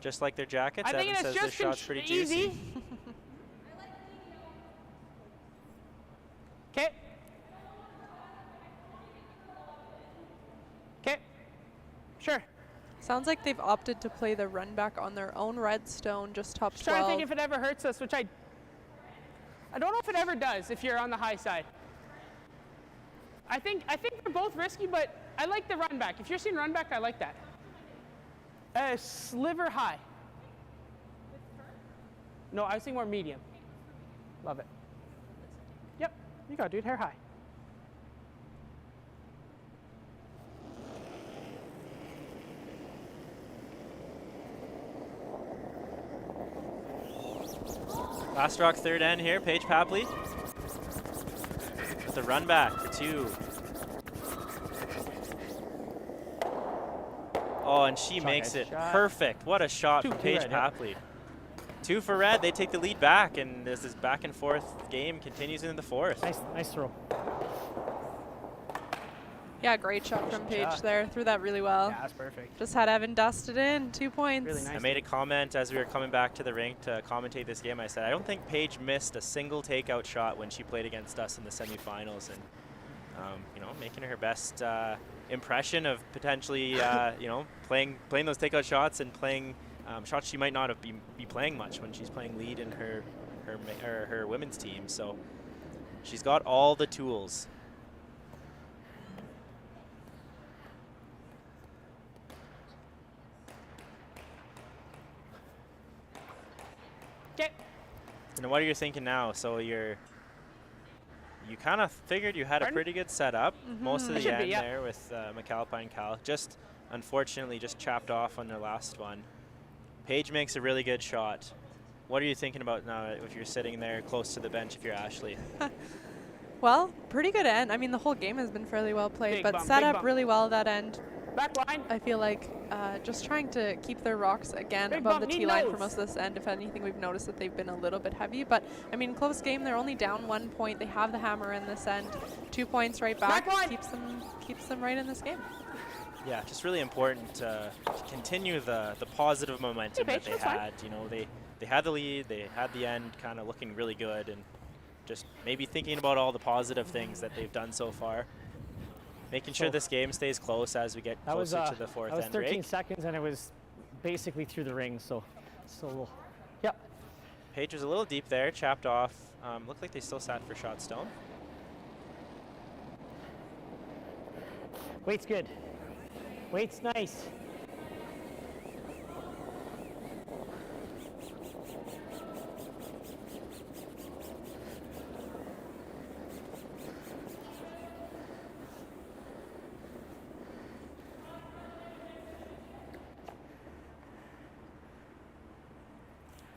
Just like their jackets, I think Evan it's says this just shot's pretty juicy. easy. Okay. Okay. Sure. Sounds like they've opted to play the run back on their own redstone, just top Just trying to 12. think if it ever hurts us, which I don't know if it ever does if you're on the high side. I think they're both risky, but I like the run back. If you're seeing run back, I like that. Sliver high. No, I was thinking more medium. Love it. Yep, you go, dude. Hair high. Last rock third end here, Paige Papley. With the run back for 2. Oh, and she makes guys. it Shot. perfect. What a shot Two from for Paige red, yeah. Papley. 2 for red. They take the lead back, and this back and forth game continues into the 4th. Nice throw. Yeah, great shot from Paige shot. there. Threw that really well. Yeah, that's perfect. Just had Evan dust it in. 2 points. Really nice. I made a comment as we were coming back to the rink to commentate this game. I said, I don't think Paige missed a single takeout shot when she played against us in the semifinals, and you know, making her best impression of potentially you know, playing those takeout shots and playing shots she might not have be playing much when she's playing lead in her women's team. So she's got all the tools. Okay. And what are you thinking now? So you kind of figured you had a Pardon? pretty good setup most of It the should be, end yeah. there with MacAlpine Kalk. Just unfortunately just chapped off on the last one. Paige makes a really good shot. What are you thinking about now if you're sitting there close to the bench if you're Ashley? Well, pretty good end. I mean, the whole game has been fairly well played, Big but bump, set big up bump. really well that end. Back line. I feel like just trying to keep their rocks again Big above bump, the knee T line nose. for most of this end. If anything, we've noticed that they've been a little bit heavy. But I mean, close game. They're only down 1 point. They have the hammer in this end. 2 points right back. Back line. Keeps them right in this game. Yeah, just really important to continue the positive momentum Hey, that Paige, they that's fine. had. You know, they had the lead, they had the end kind of looking really good, and just maybe thinking about all the positive things that they've done so far. Making sure So this game stays close as we get That was closer to the 4th that was end 13 break. seconds, and it was basically through the ring. So yeah. Paige was a little deep there, chapped off. Looked like they still sat for shot stone. Weight's good. Weight's nice.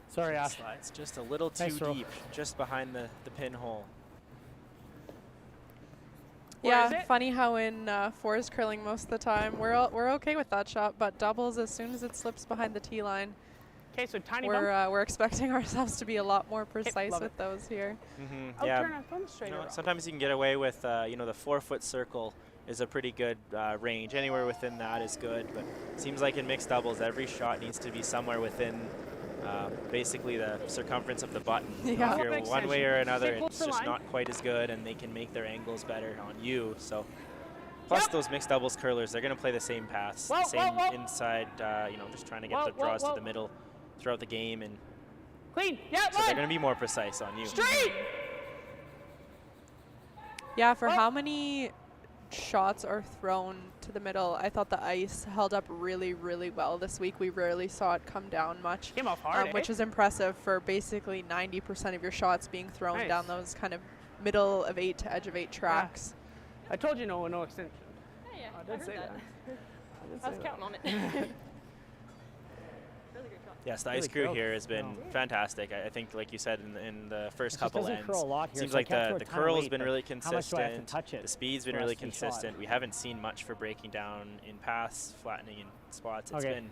Sorry, Ash. Slides just a little too Nice throw. deep, just behind the pinhole. Where is Yeah, it? funny how in forest curling most of the time we're okay with that shot, but doubles as soon as it slips behind the T line, Okay, so tiny bump. we're expecting ourselves to be a lot more precise love with those here. Mm-hmm. I'll Yeah. turn a thumb straight You know, around. sometimes you can get away with, you know, the 4-foot circle is a pretty good range. Anywhere within that is good, but it seems like in mixed doubles, every shot needs to be somewhere within basically the circumference of the button. Yeah. If you're one way or another, Stay close it's to just line. not quite as good, and they can make their angles better on you. So, plus those mixed doubles curlers, they're going to play the same paths, the same inside. Just trying to get the draws to the middle throughout the game, and Clean. Yeah, so they're going to be more precise on you. Straight. Yeah, for how many shots are thrown to the middle, I thought the ice held up really, really well this week. We rarely saw it come down much, Came off hard, which is impressive for basically 90% of your shots being thrown Nice. down those kind of middle of 8 to edge of 8 tracks. I told you no extension. Yeah, I I did heard say that. that. I was counting on it. Really great shot. Yes, the Really ice crew curled. here has been fantastic. I think, like you said in the first It just couple doesn't ends, curl a lot here, seems so I like can't throw the a ton of curl's weight, been but really how much do I have to consistent. touch it The speed's been for us really to be shot? consistent. We haven't seen much for breaking down in paths, flattening in spots. It's Okay. been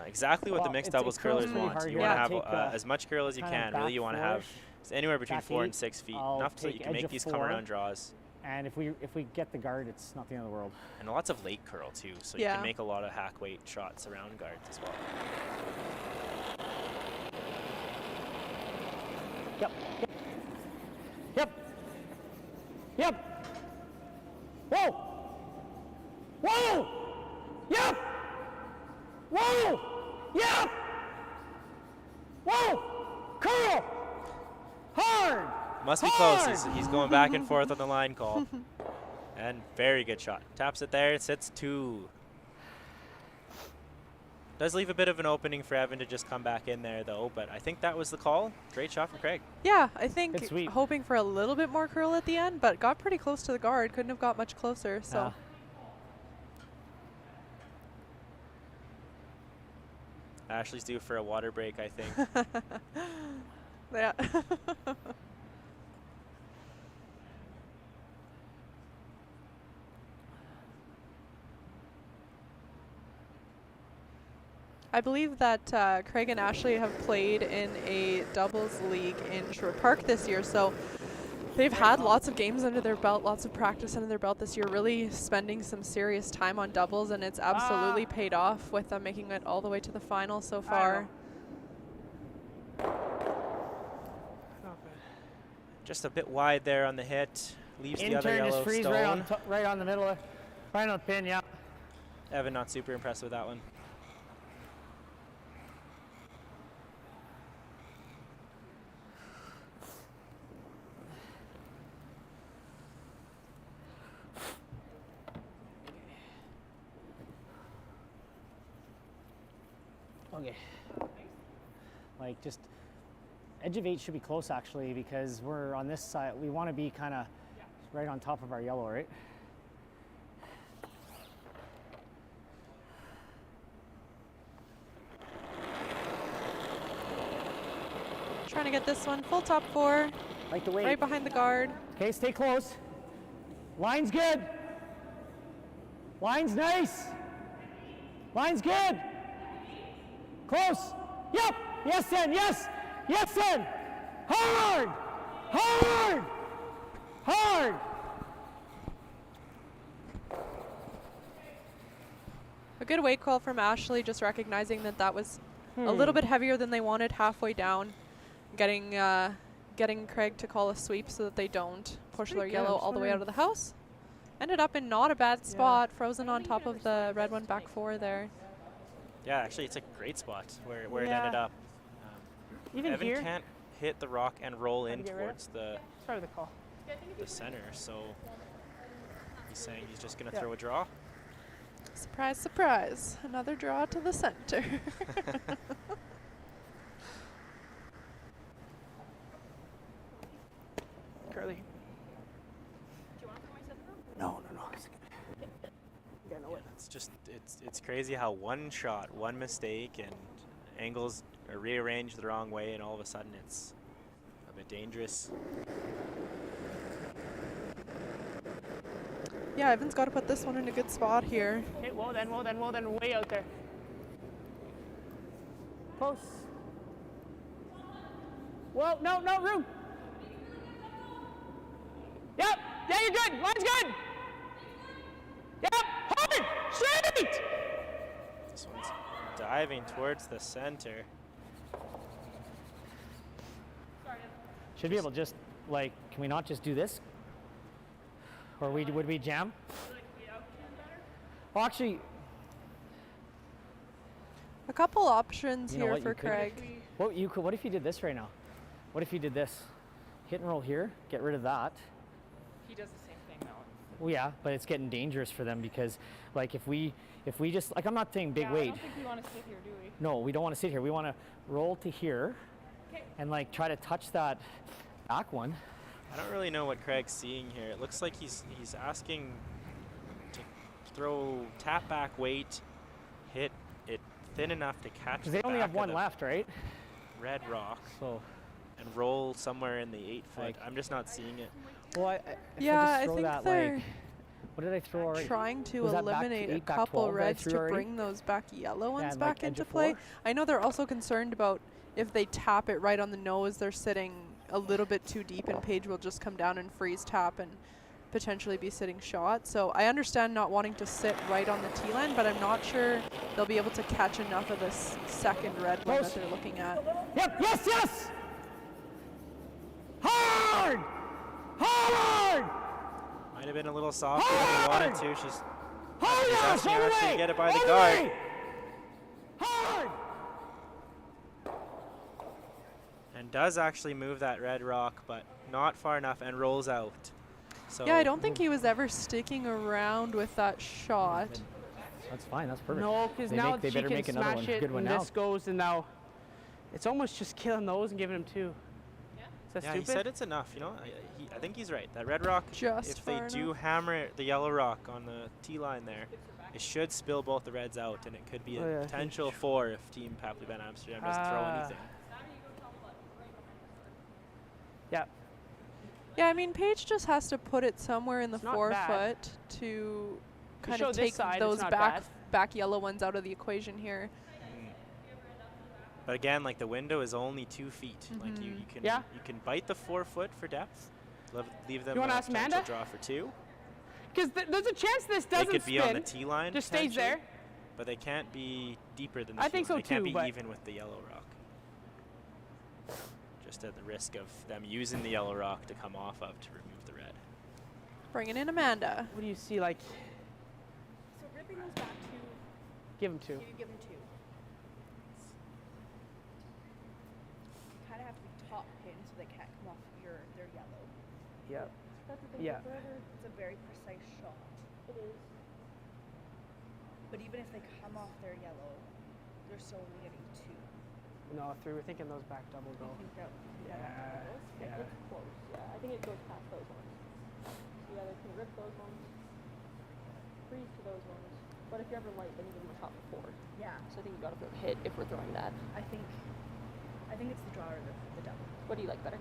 exactly what the Well, mixed it doubles curls curlers really want. hard You here. want to Yeah. have Take, as much curl as you kind of can. Really, you want to have back anywhere between back 4 and eight. 6 feet, I'll enough so that you take can edge make of these come 4. around draws. And if we get the guard, it's not the end of the world. And lots of late curl too, so you Yeah. can make a lot of hack weight shots around guards as well. Yep. Yep. Whoa. Whoa. Yep. Whoa. Yep. Whoa. Curl. Hard. Must be close. He's going back and forth on the line call. And very good shot. Taps it there. It sits 2. Does leave a bit of an opening for Evan to just come back in there, though. But I think that was the call. Great shot from Craig. Yeah, I think Good sweep. hoping for a little bit more curl at the end, but got pretty close to the guard. Couldn't have got much closer. So Ashley's due for a water break, I think. yeah. I believe that Craig and Ashley have played in a doubles league in Sherwood Park this year, so they've had lots of games under their belt, lots of practice under their belt this year, really spending some serious time on doubles, and it's absolutely paid off with them making it all the way to the final so far. Just a bit wide there on the hit. Leaves the other Intern yellow just freeze stone. right on the middle. Right on the pin, yeah. Evan not super impressed with that one. Okay. Like just edge of 8 should be close actually because we're on this side. We want to be kind of right on top of our yellow, right? Trying to get this one full top 4, Like the weight. right behind the guard. Okay, stay close. Line's good. Line's nice. Line's good. Close. Yep. Yes, then. Yes. Yes, then. Hard. Hard. Hard. A good weight call from Ashley, just recognizing that that was a little bit heavier than they wanted halfway down. Getting Craig to call a sweep so that they don't push their pretty good. yellow I'm all the way wondering- out of the house. Ended up in not a bad spot, frozen on top of the red one back 4 there. Yeah, actually, it's a great spot where it Yeah. ended up. Even Evan here. can't hit the rock and roll in get rid of towards the Sorry, the call. center, so he's saying he's just going to throw a draw. Surprise, surprise. Another draw to the center. Curly. Do you want to throw my set through? No. Yeah, no way. It's just it's crazy how one shot, one mistake, and angles are rearranged the wrong way, and all of a sudden it's a bit dangerous. Yeah, Evan's got to put this one in a good spot here. Okay, well then, way out there. Close. Whoa, no, room. Yep, yeah, you're good. Line's good. Yep, hard, straight. This one's diving towards the center. Should be able to just, like, can we not just do this? Or would we jam? Well, actually, A couple options You know here what, for you could- Craig. what if you did this right now? What if you did this? Hit and roll here, get rid of that. He does the same thing though. Well, yeah, but it's getting dangerous for them because, like, if we just, like, I'm not saying big Yeah, I weight. don't think we want to sit here, do we? No, we don't want to sit here. We want to roll to here, and like try to touch that back one. I don't really know what Craig's seeing here. It looks like he's asking to throw tap back weight, hit it thin enough to catch. Because they only have one left, right? Red rock. So, And roll somewhere in the 8 foot. Like- I'm just not seeing it. well, if Yeah, I I just throw think that, they're like, what did I throw already? trying to Was that back eliminate a 8, back couple 12 that I reds threw to already? bring those back yellow ones and, back like, edge into of play. 4? I know they're also concerned about if they tap it right on the nose, they're sitting a little bit too deep and Paige will just come down and freeze tap and potentially be sitting shot. So I understand not wanting to sit right on the tee line, but I'm not sure they'll be able to catch enough of this second red one that Close. they're looking at. Yep, yes! Hard! Hard! Might have been a little softer than he wanted to. She's Hard, He's yes, asking all her the actually way! to get it by the all guard. way! Hard! and does actually move that red rock, but not far enough and rolls out. So Yeah, I don't think he was ever sticking around with that shot. That's fine. That's perfect. No, because They now make- they she better can make another smash one. it Good one and now. this goes and now it's almost just killing those and giving him 2. Is that yeah, he stupid? said it's enough. You know, I think he's right. That red rock, Just if they far do enough. hammer the yellow rock on the tee line there, it should spill both the reds out, and it could be Oh, a yeah, I think potential 4 if Team Papley Ben Amsterdam doesn't throw Ah. anything. Yeah. Yeah, I mean, Paige just has to put it somewhere in the It's not 4 bad. foot to kind show of this take side, it's those not back bad. yellow ones out of the equation here. But again, like the window is only 2 feet. Like you can Yeah. you can bite the 4 foot for depth. Leave them You wanna a ask potential Amanda? draw for 2. Because there's a chance this They doesn't could be spin. on the tee line. Just stays potentially, there. But they can't be deeper than the I tee think so line. They can't too, be but- even with the yellow rock. Just at the risk of them using the yellow rock to come off of to remove the red. Bringing in Amanda. What do you see? Like, So ripping those back to, give him 2. you give them 2. Kind of have to be top pin so they can't come off their yellow. Yep. That's what Yeah. It's a very precise shot. It is. But even if they come off their yellow, they're still only getting 2. No, 3. We're thinking those back double go. Yeah. Yeah. It's close. Yeah, I think it goes past those ones. So you either can rip those ones, freeze to those ones. But if you're ever light, then you give them a top of 4. Yeah. So I think you got to hit if we're throwing that. I think it's the draw or the double. What do you like better?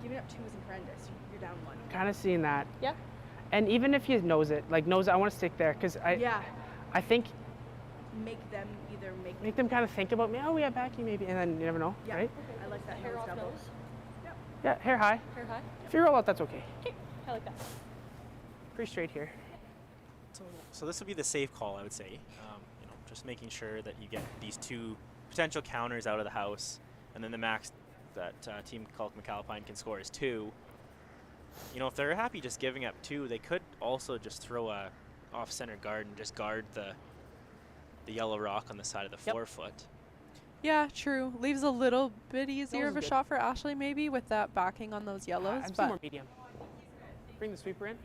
Giving up 2 isn't horrendous. You're down 1. Kind of seeing that. Yeah. And even if you nose it, I want to stick there because Yeah. I think Make them either make them kind of think about me. Oh, we have backing maybe, and then you never know, Yeah. right? I like that Hair nose off double. nose. Yeah, hair high. Hair high. If you roll out, that's okay. Okay. I like that. Pretty straight here. So this would be the safe call, I would say. You know, just making sure that you get these 2 potential counters out of the house, and then the max that Team Kalk MacAlpine can score is 2. You know, if they're happy just giving up 2, they could also just throw a off-center guard and just guard the yellow rock on the side of the 4 foot. Yeah, true. Leaves a little bit easier Nose of a is good. shot for Ashley maybe with that backing on those yellows. I'm still But more medium. Bring the sweeper in.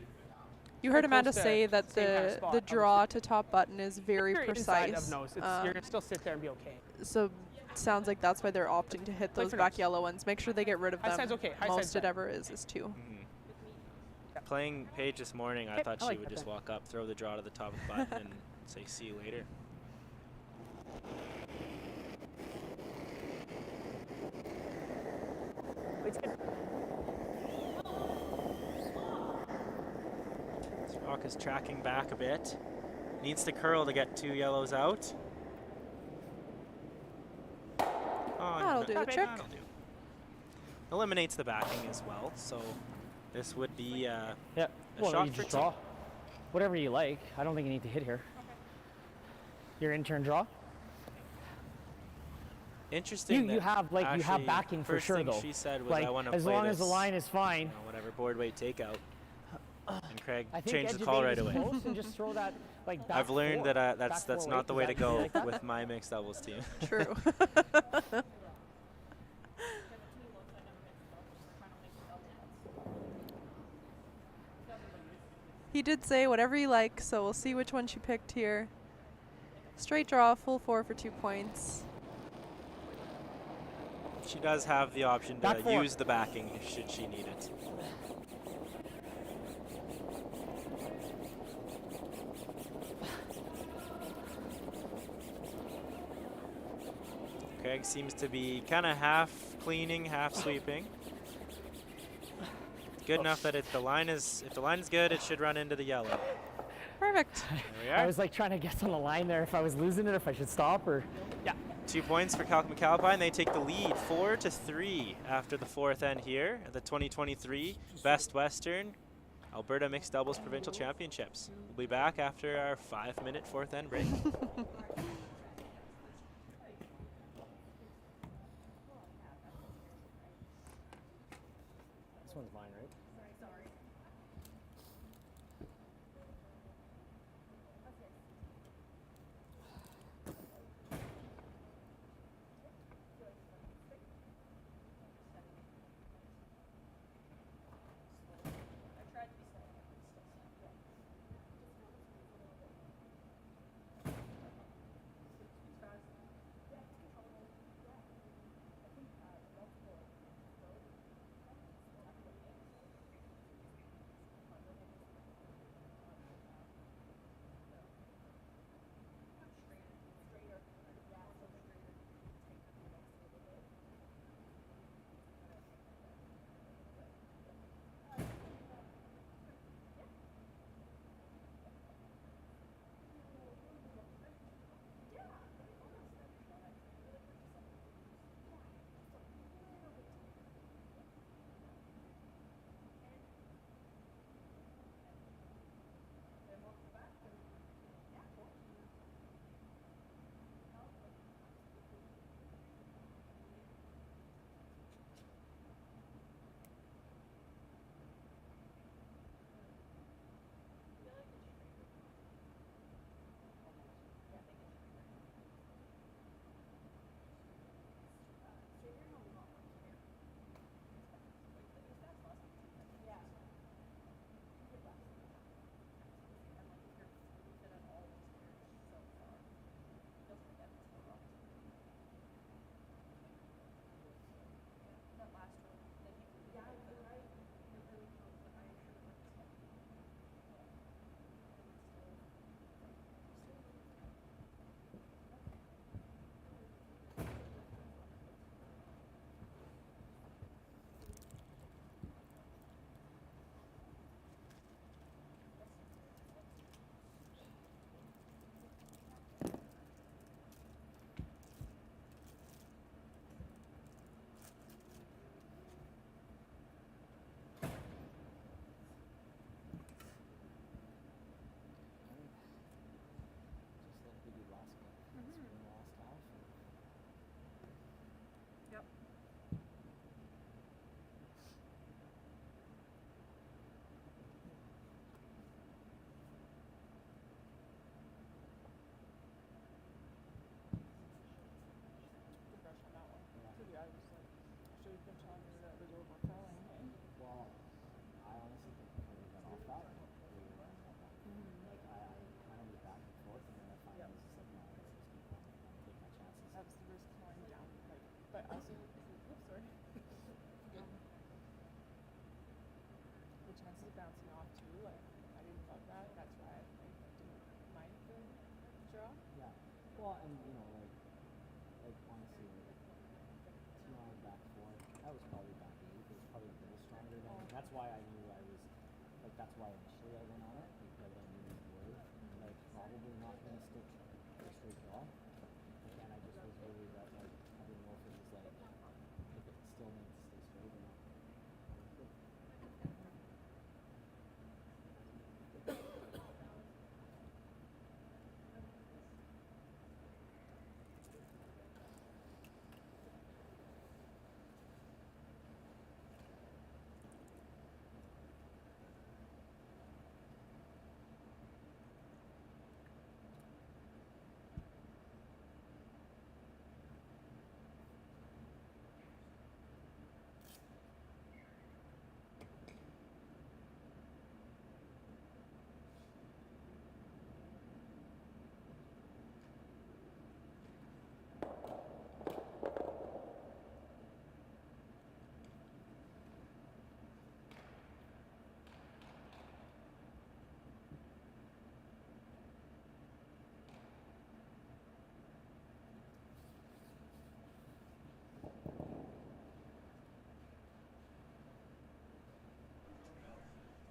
you very heard close Amanda to say that same kind of the spot the of the draw to top button is very You're inside precise. of nose. You're gonna still sit there and be okay. So sounds like that's why they're opting to hit Play those for back nose. yellow ones. Make sure they get rid of High them. side's okay. High Most side's it fine. ever is 2. Playing Paige this morning, I Okay, thought I she like would that just then. walk up, throw the draw to the top of the button, and say, see you later. It's good. This rock is tracking back a bit. Needs to curl to get 2 yellows out. Oh, That'll do the trick. That'll do. Eliminates the backing as well, so this would be Yeah. a Well, shot you for just 2. draw. Whatever you like. I don't think you need to hit here. Your in-turn draw. Interesting. You that have you have actually backing for first sure thing though. she said was, Like I want to as play long this, as the line is fine. whatever board weight takeout. And Craig I think changed edge the of call eight right is away. close and just throw that like back I've learned four. that that's Back four not weight. the Is way that to go like that? with my mixed doubles team. True. He did say whatever you like, so we'll see which one she picked here. Straight draw, full 4 for 2 points. She does have the option to Back four. use the backing should she need it. Craig seems to be kind of half cleaning, half sweeping. Good enough that if the line is good, it should run into the yellow. Perfect. There we I are. was like trying to guess on the line there if I was losing it, if I should stop or. Yeah. 2 points for Kalk MacAlpine. They take the lead 4-3 after the fourth end here at the 2023 Best Western Alberta Mixed Doubles Provincial Championships. We'll be back after our 5-minute fourth end break. This one's mine, right? Well, and you know, like honestly, two on back four, that was probably back eight. It was probably a little stronger than. That's why I knew I was, like, that's why initially I went on it, because I knew we were like probably not going to stick to a straight draw. And I just was worried that like I didn't know if it was like if it still needs to stay straight or not.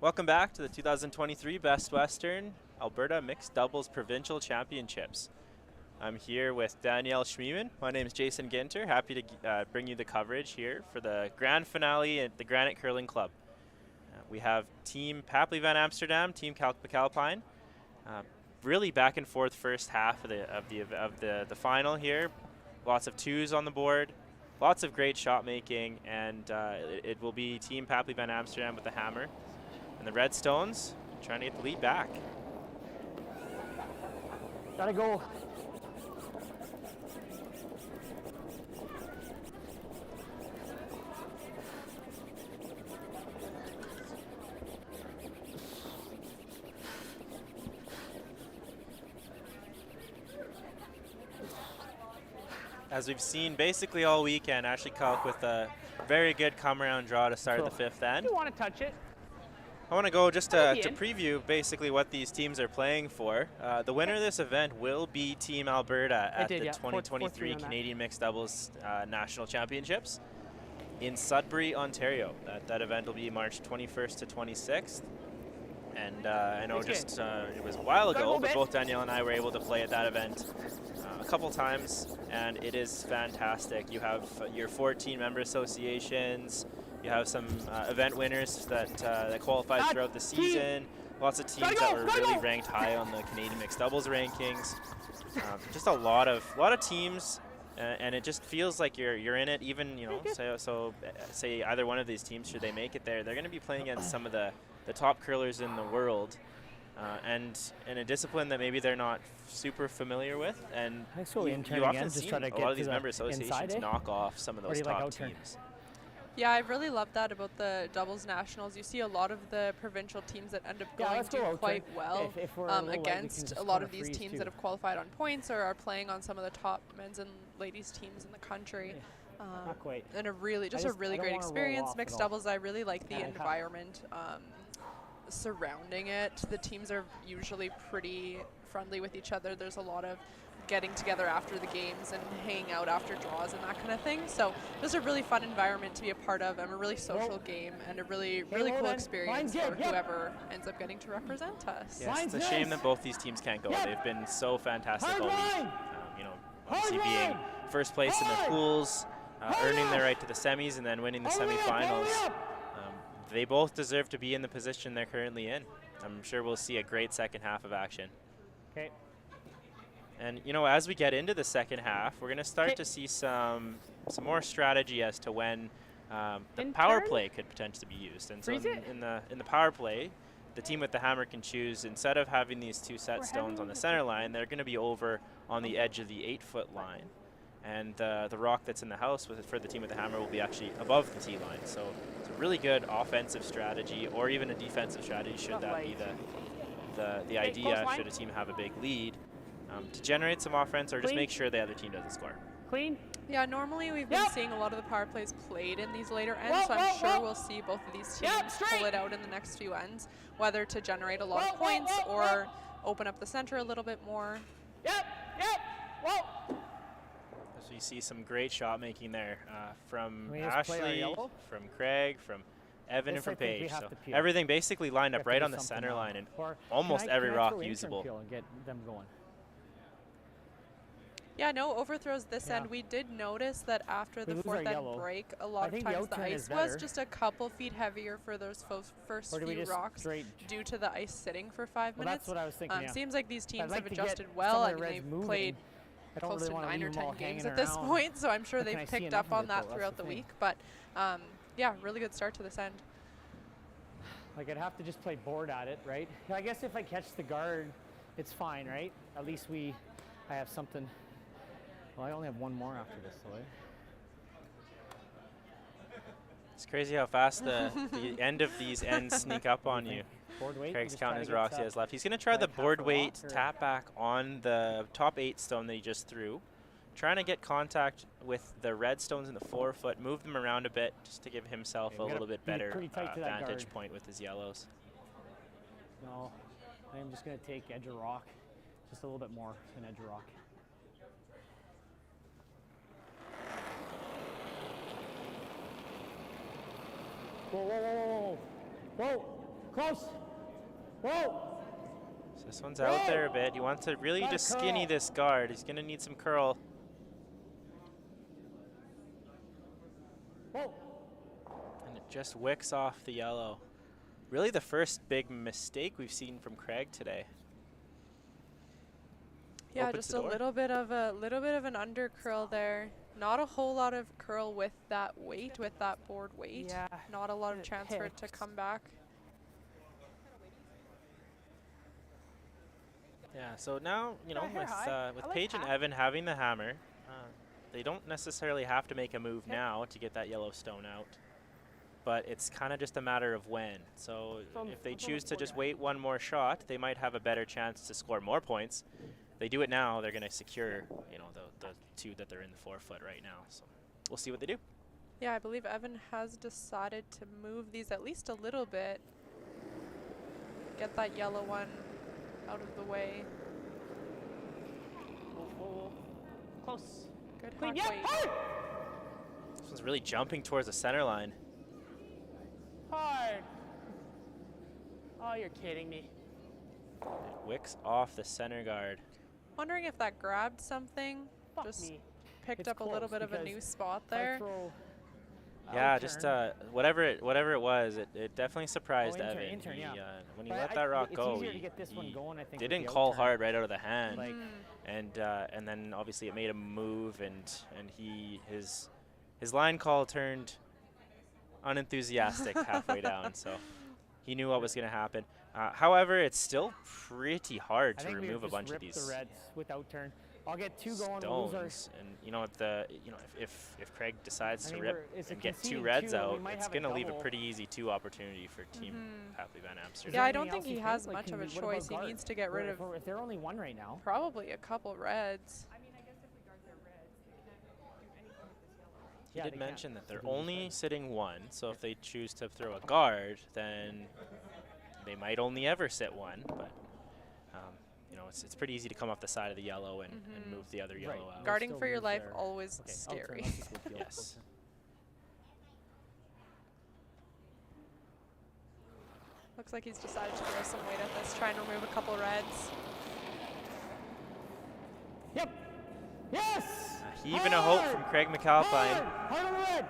Welcome back to the 2023 Best Western Alberta Mixed Doubles Provincial Championships. I'm here with Danielle Schmiemann. My name is Jason Ginter. Happy to bring you the coverage here for the grand finale at the Granite Curling Club. We have Team Papley van Amsterdam, Team Kalk MacAlpine. Really back and forth first half of the final here. Lots of twos on the board, lots of great shot making, and it will be Team Papley van Amsterdam with the hammer. And the Redstones trying to get the lead back. Gotta go. As we've seen basically all weekend, Ashley Kalk with a very good come-around draw to start the fifth end. You want to touch it? I want to go just to preview basically what these teams are playing for. The winner of this event will be Team Alberta at the 2023 Canadian Mixed Doubles National Championships in Sudbury, Ontario. That event will be March 21st to 26th. And I know it was a while ago, but both Danielle and I were able to play at that event a couple times, and it is fantastic. You have your 14 member associations. You have some event winners that qualified throughout the season. Lots of teams that were really ranked high on the Canadian Mixed Doubles rankings. Just a lot of teams, and it just feels like you're in it. Even say either one of these teams, should they make it there, they're going to be playing against some of the top curlers in the world, and in a discipline that maybe they're not super familiar with. And you often see a lot of these member associations knock off some of those top teams. Yeah, I really love that about the doubles nationals. You see a lot of the provincial teams that end up going do quite well against a lot of these teams that have qualified on points or are playing on some of the top men's and ladies teams in the country. Not quite. And a really great experience. Mixed doubles, I really like the environment surrounding it. The teams are usually pretty friendly with each other. There's a lot of getting together after the games and hanging out after draws and that kind of thing. So just a really fun environment to be a part of, and a really social game, and a really cool experience for whoever ends up getting to represent us. Yes, it's a shame that both these teams can't go. They've been so fantastic all week. Obviously being first place in their pools, earning their right to the semis, and then winning the semifinals. They both deserve to be in the position they're currently in. I'm sure we'll see a great second half of action. Okay. And as we get into the second half, we're going to start to see some more strategy as to when the power play could potentially be used. And so in the power play, the team with the hammer can choose, instead of having these two set stones on the center line, they're going to be over on the edge of the 8-foot line. And the rock that's in the house for the team with the hammer will be actually above the tee line. So it's a really good offensive strategy, or even a defensive strategy should that be the idea, should a team have a big lead, to generate some offense or just make sure the other team doesn't score. Clean. Yeah, normally we've been seeing a lot of the power plays played in these later ends, so I'm sure we'll see both of these teams pull it out in the next few ends, whether to generate a lot of points or open up the center a little bit more. So you see some great shot making there from Ashley, from Craig, from Evan, and from Paige. So everything basically lined up right on the center line, and almost every rock usable. And get them going. Yeah, no overthrows this end. We did notice that after the fourth end break, a lot of times the ice was just a couple feet heavier for those first few rocks due to the ice sitting for 5 minutes. That's what I was thinking. Seems like these teams have adjusted well. I mean, they've played close to 9 or 10 games at this point, so I'm sure they've picked up on that throughout the week. But yeah, really good start to this end. Like, I'd have to just play board at it, right? I guess if I catch the guard, it's fine, right? At least I have something. Well, I only have one more after this, so It's crazy how fast the end of these ends sneak up on you. Craig's counting his rocks he has left. He's going to try the board weight tap back on the top 8 stone that he just threw. Trying to get contact with the red stones in the 4-foot, move them around a bit just to give himself a little bit better vantage point with his yellows. No, I'm just going to take edge of rock, just a little bit more than edge of rock. Whoa, whoa, whoa, whoa, whoa. Whoa. Close. Whoa. So this one's out there a bit. He wants to really just skinny this guard. He's going to need some curl. Whoa. And it just wicks off the yellow. Really the first big mistake we've seen from Craig today. Yeah, Opens just the a door. little bit of an under curl there. Not a whole lot of curl with that weight, with that board weight. Yeah. Not a lot of It chance for it to hits. come back. Yeah, so now, you know, hair high. with I like Paige and that. Evan having the hammer, they don't necessarily have to make a move now to get that yellow stone out. But it's kind of just a matter of when. So if they choose to just wait one more shot, they might have a better chance to score more points. If they do it now, they're going to secure, you know, the two that they're in the 4-foot right now. So we'll see what they do. Yeah, I believe Evan has decided to move these at least a little bit. Get that yellow one out of the way. Oh. Close. Good Clean. huck Yep. weight. Hard. This one's really jumping towards the center line. Hard. Oh, you're kidding me. It wicks off the center guard. Wondering if that grabbed something. Fuck Just me. picked It's up a little close bit of a because new spot If I there. throw Yeah, out just turn- whatever it was, it definitely surprised intern, Evan. intern, He, yeah. when he But let I- that rock it's go, easier to get this one he going, I think, with didn't the call outturn. hard right out of the hand. Like- And then obviously it made him move, and his line call turned unenthusiastic halfway down, so he knew what was going to happen. However, it's still pretty hard I to think we remove a just bunch of rip these the reds without turn. I'll get two going. We'll lose our. stones, and you know if Craig decides I to mean, rip it's a and get two conceding reds two, we out, might it's have a going to leave a double. pretty easy 2 opportunity for Team Papley Van Amsterdam. Yeah, I anything don't think else you he has Like, much can of a we- what about choice. He guard? needs to get rid of If they're only one right now. probably a couple reds. He Yeah, did they can't. mention that they're They can just only guard. sitting one, so if they choose to throw a guard, then they might only ever sit one. But you know, it's pretty easy to come off the side of the yellow and move the other yellow out. Guarding still for your lose life there. always Okay, scary. outturn, that's a good deal. Yes. Looks like he's decided to throw some weight at this, trying to remove a couple reds. Yep. Yes. Even a hope from Craig MacAlpine. Hard on the red.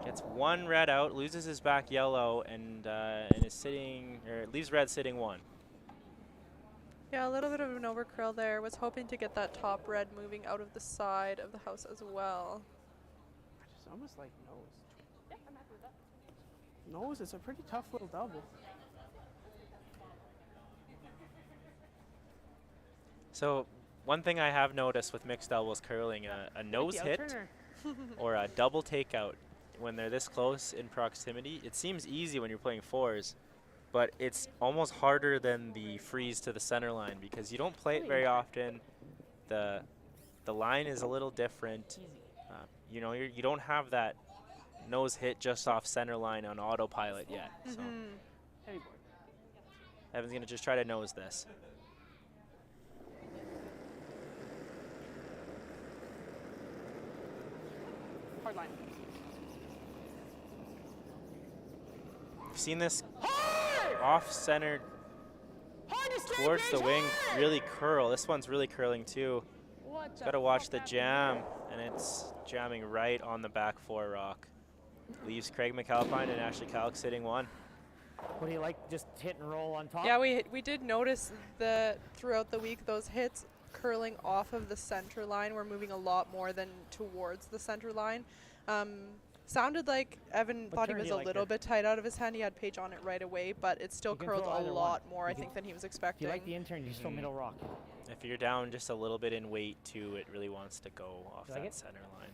Gets one red out, loses his back yellow, and is sitting, or leaves red sitting one. Yeah, a little bit of an overcurl there. Was hoping to get that top red moving out of the side of the house as well. I just almost like nose. Yeah, I'm happy with that. Nose is a pretty tough little double. So one thing I have noticed with mixed doubles curling, a nose the hit outturner. or a double takeout, when they're this close in proximity, it seems easy when you're playing 4s, but it's almost harder than the freeze to the center line because you don't play it very often. The line is a little different. You know, you don't have that nose hit just off center line on autopilot yet. So Heavy board. Evan's gonna just try to nose this. Hard line. We've seen this Hard! off center Hard to straight towards the edge, wing hard! really curl. This one's really curling too. What Got to watch the jam, and it's jamming right on the back 4 rock. Leaves Craig MacAlpine and Ashley Kalk sitting one. What do you like? Just hit and roll on top? Yeah, we did notice that throughout the week those hits curling off of the center line were moving a lot more than towards the center line. Sounded like Evan What thought he turn do was you a like little here? bit tight out of his hand. He had Paige on it right away, but it still You can curled throw a either lot one. more, I You think, can- than he was If expecting. you like the intern, you just throw middle rock. If you're down just a little bit in weight too, it really wants to go off You like that it? center line.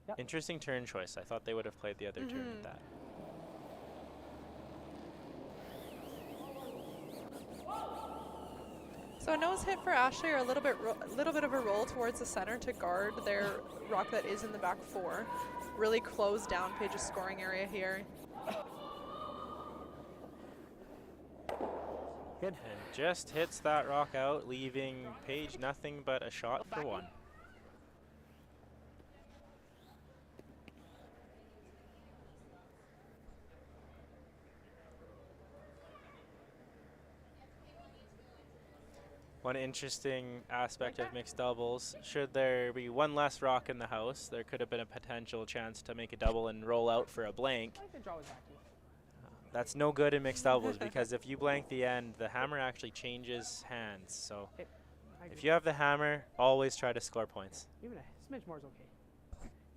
Yep. Interesting turn choice. I thought they would have played the other turn with that. So a nose hit for Ashley, or a little bit of a roll towards the center to guard their rock that is in the back 4. Really close down Paige's scoring area here. Good. And just hits that rock out, leaving Paige nothing but a shot for one. One interesting aspect of mixed doubles, should there be one less rock in the house, there could have been a potential chance to make a double and roll out for a blank. I like the draw was active. That's no good in mixed doubles because if you blank the end, the hammer actually changes hands. So if you have the hammer, always try to score points. Even a smidge more is okay.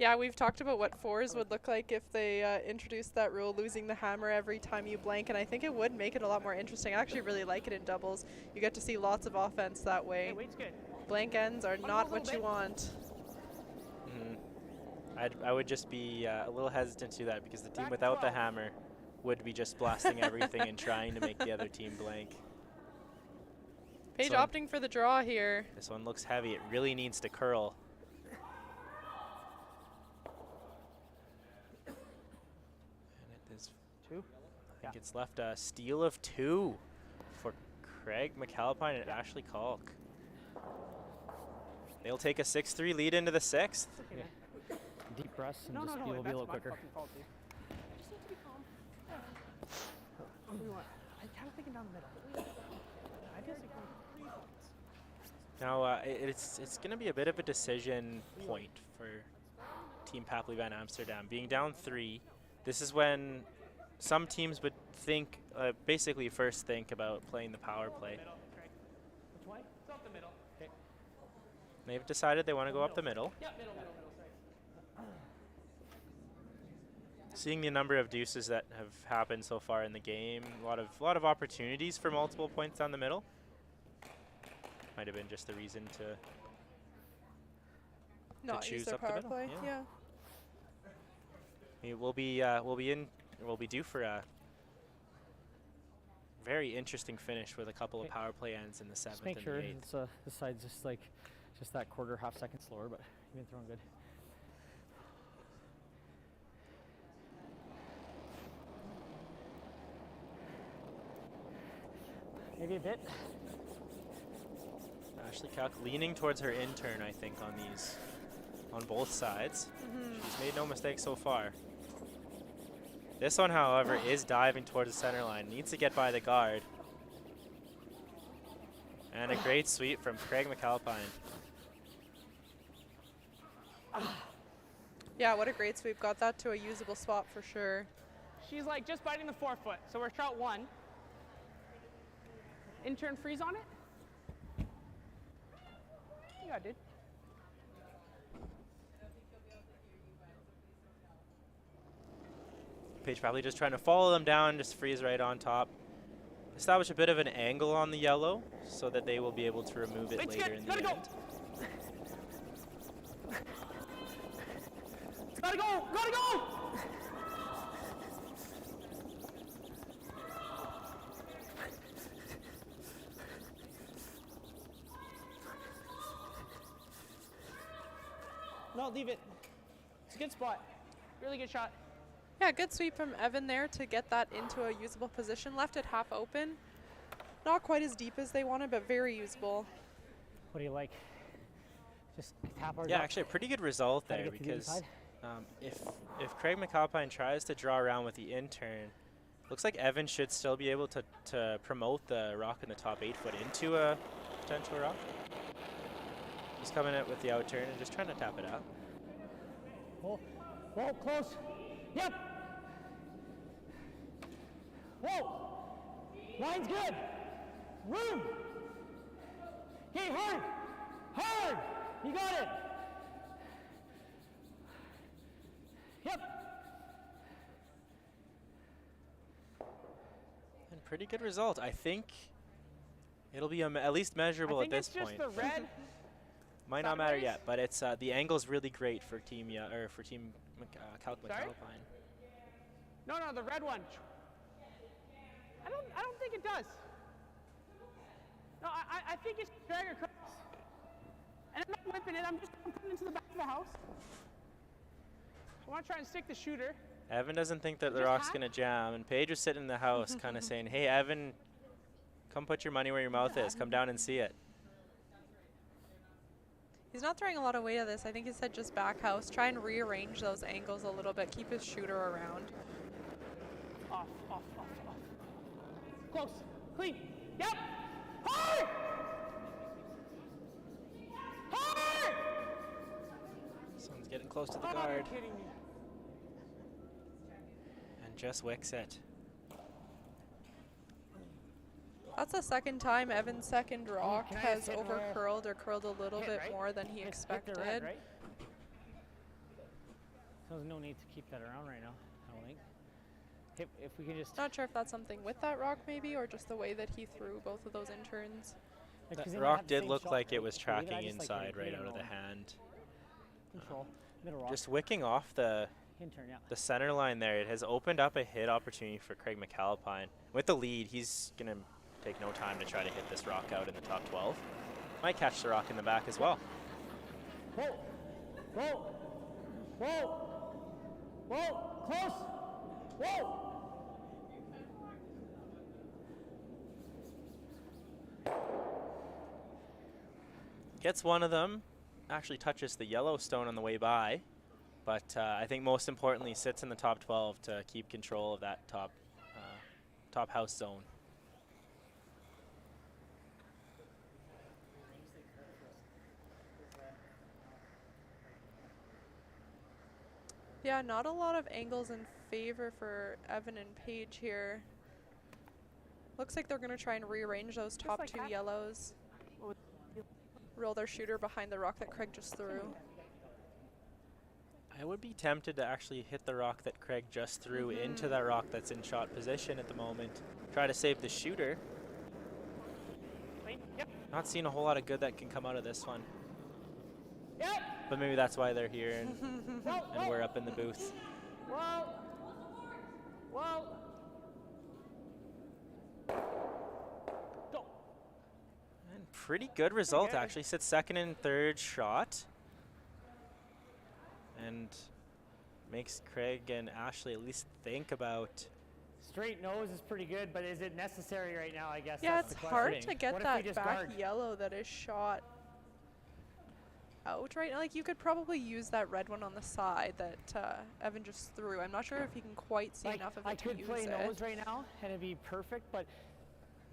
Yeah, we've talked about what fours would look like if they introduced that rule, losing the hammer every time you blank, and I think it would make it a lot more interesting. I actually really like it in doubles. You get to see lots of offense that way. Hey, weight's good. Blank ends are not what you want. I would just be a little hesitant to do that because the team without the hammer would be just blasting everything and trying to make the other team blank. Paige opting for the draw here. This one looks heavy. It really needs to curl. And it is two. I think it's left a steal of 2 for Craig MacAlpine and Ashley Kalk. They'll take a 6-3 lead into the 6th. Okay, Deep breaths and no, just no, be no, a that's little my quicker. fucking fault, dude. Just need to be calm. What do you want? I'm kind of thinking down the middle. I feel like 3 points. Now it's going to be a bit of a decision point for Team Papley Van Amsterdam. Being down 3, this is when some teams would think, basically first think about playing the power play. Which way? It's up the middle. Okay. They've decided they want to go up the middle. Yeah, middle, sorry. Seeing the number of deuces that have happened so far in the game, a lot of opportunities for multiple points down the middle. Might have been just the reason to Not choose use their up the power middle, play. yeah. Yeah. We'll be due for a very interesting finish with a couple of power play ends in the 7th Just make and sure the 8th. it's this side's just that quarter, half second slower, but you've been throwing good. Maybe a bit. Ashley Kalk leaning towards her intern, I think, on both sides. She's made no mistakes so far. This one, however, is diving towards the center line. Needs to get by the guard. And a great sweep from Craig MacAlpine. Yeah, what a great sweep. Got that to a usable spot for sure. She's like just biting the 4-foot, so we're shot 1. Intern freeze on it? Yeah, dude. Paige probably just trying to follow them down, just freeze right on top. Establish a bit of an angle on the yellow so that they will be able to remove it later in the end. Gotta go! Gotta go! No, leave it. It's a good spot. Really good shot. Yeah, good sweep from Evan there to get that into a usable position. Left it half open. Not quite as deep as they wanted, but very usable. What do you like? Just tap our Yeah, actually a pretty good result there because if Craig MacAlpine tries to draw around with the intern, looks like Evan should still be able to promote the rock in the top 8-foot into a potential rock. He's coming in with the out turn and just trying to tap it out. Whoa, whoa, close. Yep. Whoa. Line's good. Room. Okay, hard. Hard. You got it. Yep. And pretty good result. I think it'll be at least measurable at this point. I think it's just the red. Might not matter yet, but it's the angle's really great for Team Kalk MacAlpine. No, the red one. I don't think it does. No, I think it's drag across. And I'm not whipping it. I'm just putting it into the back of the house. I want to try and stick the shooter. Evan doesn't think that the rock's gonna jam, and Paige was sitting in the house, kind of saying, "Hey, Evan, come put your money where your mouth is. Come down and see it." He's not throwing a lot of weight at this. I think he said just back house. Try and rearrange those angles a little bit. Keep his shooter around. Off. Close. Clean. Yep. Hard! It's getting close to the Oh, guard. you're kidding me. And just wicks it. That's the second time Evan's second rock can I has just hit over roll? curled or curled a little Hit, bit right? more than he Hit the expected. red, right? So there's no need to keep that around right now, I don't think. If we can just... Not sure if that's something with that rock maybe, or just the way that he threw both of those interns. like, 'cause The they might rock have the did same look shot, like it right? was So leave tracking I just, like, inside right hit out and of the roll. hand. Control. Middle rock. Just wicking off the Intern, yeah. center line there. It has opened up a hit opportunity for Craig MacAlpine. With the lead, he's going to take no time to try to hit this rock out in the top 12. Might catch the rock in the back as well. Whoa! Whoa! Whoa! Whoa! Close! Whoa! Gets one of them. Actually touches the yellow stone on the way by. But I think most importantly sits in the top 12 to keep control of that top house zone. Yeah, not a lot of angles in favor for Evan and Paige here. Looks like they're going to try and rearrange those top like two that. yellows. Roll their shooter behind the rock that Craig just threw. I would be tempted to actually hit the rock that Craig just threw into that rock that's in shot position at the moment. Try to save the shooter. Clean. Yep. Not seeing a whole lot of good that can come out of this one. Yep. But maybe that's why they're here and we're up in the booth. Whoa! Whoa! Go! And pretty good result, good. actually. Sits second and third shot. And makes Craig and Ashley at least think about... Straight nose is pretty good, but is it necessary right now, I guess? Yeah, that's it's the hard question. to get What if we that just back guard? yellow that is shot out right now. Like, you could probably use that red one on the side that Evan just threw. I'm not sure if he can quite see Like, enough of I it to could use play it. nose right now, and it'd be perfect, but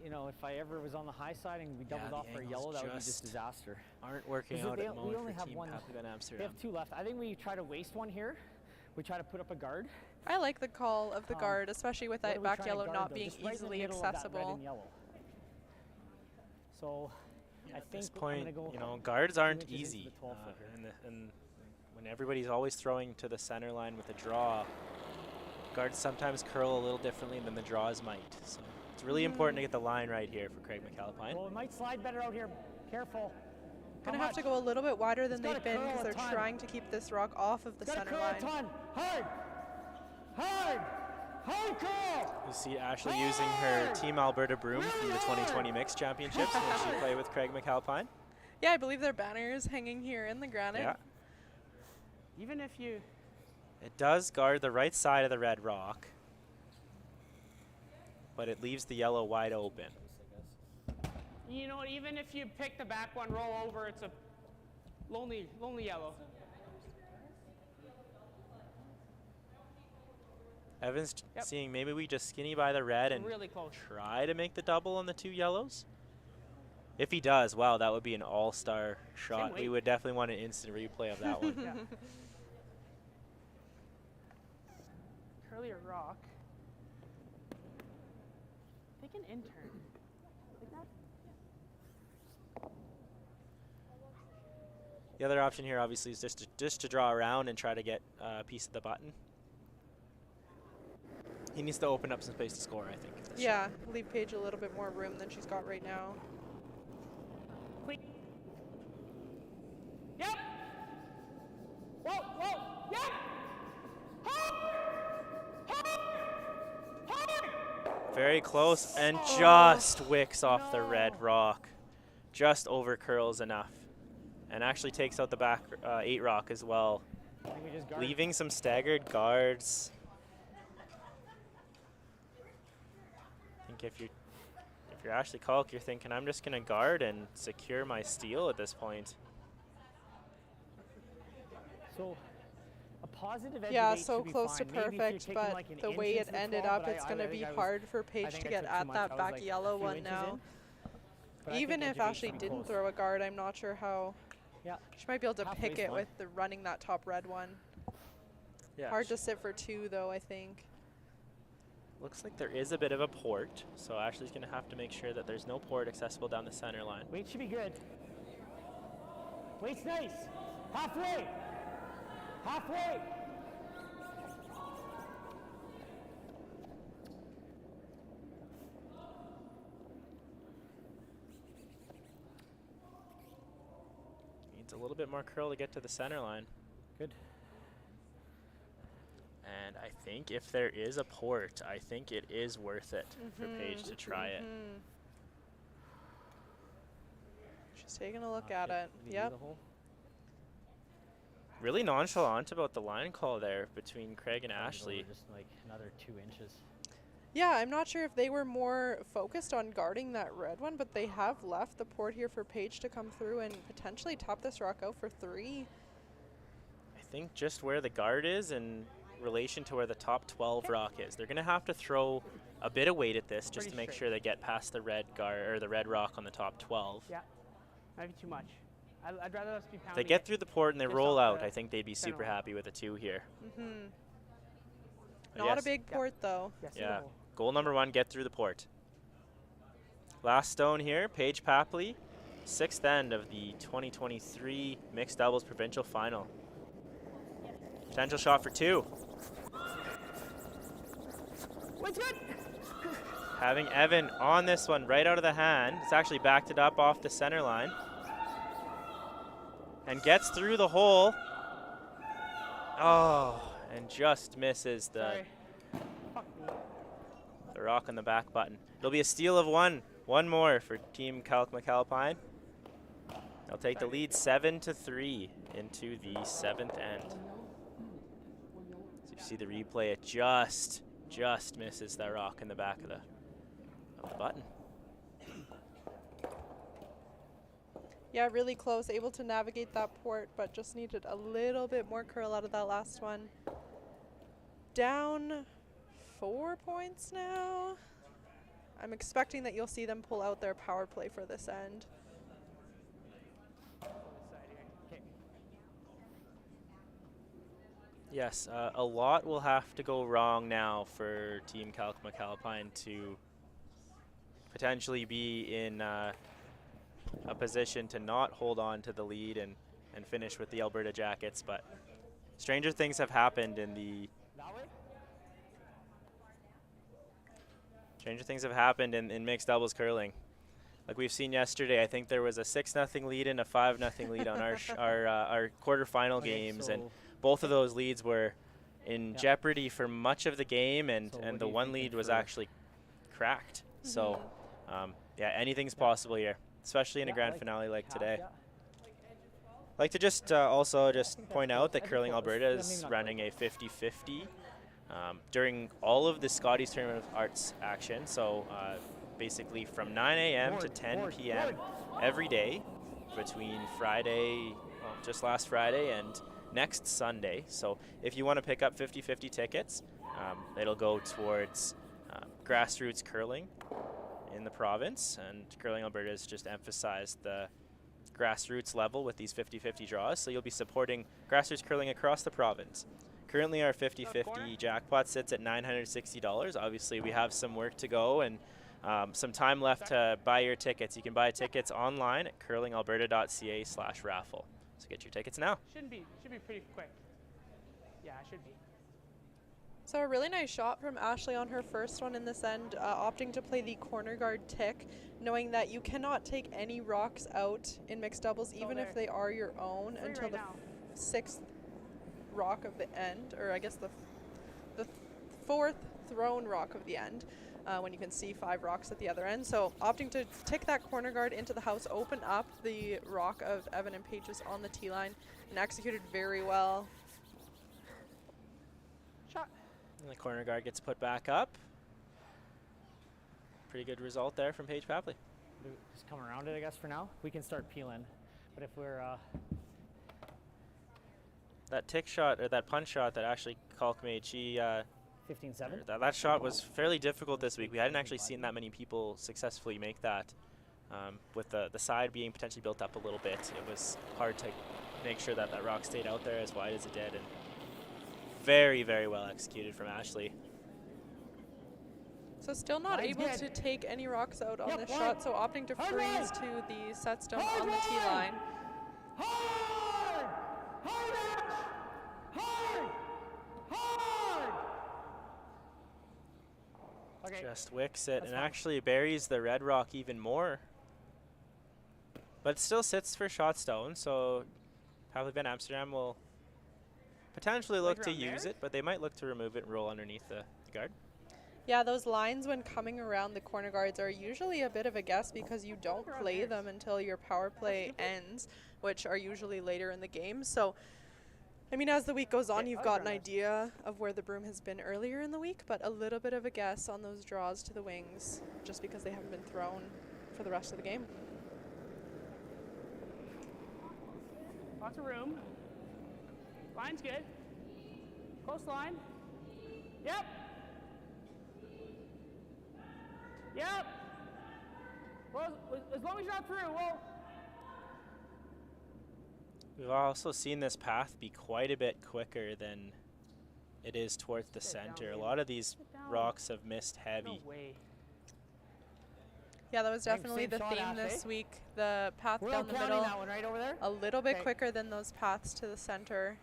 You know, if I ever was on the high side and we doubled the off for a angles yellow, that would be just just disaster. aren't working Is it out they- at the we moment only for have Team one. Papley They Amsterdam. have two left. I think we try to waste one here. We try to put up a guard. I like the call of the Um, guard, especially with What that are we back trying to yellow guard, not though? being Just right in the easily middle of that red accessible. and yellow. So, I At think this I'm point, gonna go you know, guards aren't inches into easy. the 12 footer. And when everybody's always throwing to the center line with a draw, guards sometimes curl a little differently than the draws might. So it's really important to get the line right here for Craig MacAlpine. Well, it might slide better out here. Careful. Gonna How have to much? go a little bit wider than It's gotta they've been curl because a they're ton. trying to keep this rock off of the Gotta center curl line. a ton. Hard. Hard. Hard curl. You see Ashley using her Team Alberta broom from the 2020 Mixed Championships when she played with Craig MacAlpine. Yeah, I believe their banner is hanging here in the granite. Yeah. Even if you... It does guard the right side of the red rock, but it leaves the yellow wide open. You know, even if you pick the back one, roll over, it's a lonely yellow. Evan's Yep. seeing maybe we just skinny by the red and Really close. try to make the double on the two yellows. If he does, wow, that would be an all-star shot. We weight. would definitely want an instant replay of that one. Yeah. Curlier rock. Take an intern. Like that? The other option here, obviously, is just to draw around and try to get a piece of the button. He needs to open up some space to score, I think. with this Yeah, leave Paige a little bit more room than she's got right now. Quick. Yep. Whoa, whoa, yep. shot. Very close, and just wicks off the red rock. Just over curls enough. And actually takes out the back 8 rock as well. I think we just guard. Leaving some staggered guards. I think if you're Ashley Kalk, you're thinking I'm just gonna guard and secure my steal at this point. So, a positive edge Yeah, of 8 so should be close to fine. Maybe if you're perfect, taking but like an the inch way into it the ended 12, up, but it's I going to think be I was- hard for I Paige think to I get took too at much. that I was back like a yellow few one inches now. in. But I Even think if edge of 8 Ashley should be didn't close. throw a guard, I'm not sure how Yeah. She might be able to Halfway's pick it fine. with the running that top red one. Yeah. Hard to sit for 2 though, I think. Looks like there is a bit of a port, so Ashley's going to have to make sure that there's no port accessible down the center line. Weight should be good. Weight's nice. Halfway. Halfway. Needs a little bit more curl to get to the center line. Good. And I think if there is a port, I think it is worth it for Paige to try it. She's taking a look at it. Yep. Really nonchalant about the line call there between Craig and Ashley. Just like another 2 inches. Yeah, I'm not sure if they were more focused on guarding that red one, but they have left the port here for Paige to come through and potentially top this rock out for 3. I think just where the guard is in relation to where the top 12 rock is, they're going to have to throw a bit of weight at this just to make sure they get past the red guard or the red rock on the top 12. Yeah, might be too much. I'd rather us be pounding. If they get through the port and they just roll off out, the I think they'd be super center line. happy with a 2 here. Not Yes. a big port though. Yes, Yeah. Goal number 1, get through the port. Last stone here, Paige Papley, 6th end of the 2023 Mixed Doubles Provincial Final. Potential shot for 2. What's good? Having Evan on this one right out of the hand. It's actually backed it up off the center line. And gets through the hole. Oh, and just misses the Sorry. Fuck me. rock on the back button. It'll be a steal of 1. 1 more for Team Kalk MacAlpine. They'll take the lead 7-3 into the 7th end. So you see the replay, it just misses that rock in the back of the button. Yeah, really close, able to navigate that port, but just needed a little bit more curl out of that last one. Down 4 points now. I'm expecting that you'll see them pull out their power play for this end. Yes, a lot will have to go wrong now for Team Kalk MacAlpine to potentially be in a position to not hold on to the lead and finish with the Alberta Jackets, but stranger things have happened in the mixed doubles curling. Like we've seen yesterday, I think there was a 6-0 lead and a 5-0 lead on our quarterfinal games, and both of those leads were in jeopardy for much of the game, and the one lead was actually cracked. So, yeah, anything's possible here, especially in a grand finale like today. I'd like to just also point out that Curling Alberta is running a 50-50 during all of the Scotties Tournament of Arts action. So basically from 9 a.m. to 10 p.m. every day between Friday, just last Friday, and next Sunday. So if you want to pick up 50-50 tickets, it'll go towards grassroots curling in the province, and Curling Alberta has just emphasized the grassroots level with these 50-50 draws, so you'll be supporting grassroots curling across the province. Currently our 50-50 jackpot sits at $960. Obviously we have some work to go and some time left to buy your tickets. You can buy tickets online at curlingalberta.ca/raffle. So get your tickets now. Should be pretty quick. Yeah, it should be. So a really nice shot from Ashley on her first one in this end, opting to play the corner guard tick, knowing that you cannot take any rocks out in mixed doubles, even if they are your own, until the 6th rock of the end, or I guess the 4th thrown rock of the end, when you can see 5 rocks at the other end. So opting to tick that corner guard into the house, open up the rock of Evan and Paige's on the tee line, and executed very well. Shot. And the corner guard gets put back up. Pretty good result there from Paige Papley. Just come around it, I guess, for now. We can start peeling. But if we're... that tick shot, or that punch shot that Ashley Kalk made, she... 15-7? that shot was fairly difficult this week. We hadn't actually seen that many people successfully make that With the side being potentially built up a little bit, it was hard to make sure that that rock stayed out there as wide as it did, and very, very well executed from Ashley. So still not Line's able good. to take any rocks out on Yep, this line. shot, so opting to Hard freeze line. to the set stone Hard on the tee line. line. Hard! Hard Ash! Hard! Hard! Okay. Just wicks it That's and fine. actually buries the red rock even more. But still sits for shot stone, so Papley Van Amsterdam will potentially look to around use there? it, but they might look to remove it and roll underneath the guard. Yeah, those lines when coming around the corner guards are usually a bit of a guess because you don't around play there. them until your power play ends, which are usually later in the game. So, I mean, as the week goes on, Okay, you've I'll got an grab idea of where the broom has been earlier in the week, but a little bit of a guess on those draws to the wings just because they haven't been thrown for the rest of the game. Lots of room. Line's good. Close line. Yep. Yep. Well, as long as you're not through, well. We've also seen this path be quite a bit quicker than it is towards the Sit down, center. A baby. lot of these Sit down. rocks have missed heavy. No way. Yeah, that was Thanks, definitely same the shot, theme Ash, this eh? week. The path We're down all the counting middle, that one right over there. a little bit Okay. quicker than those paths to the center.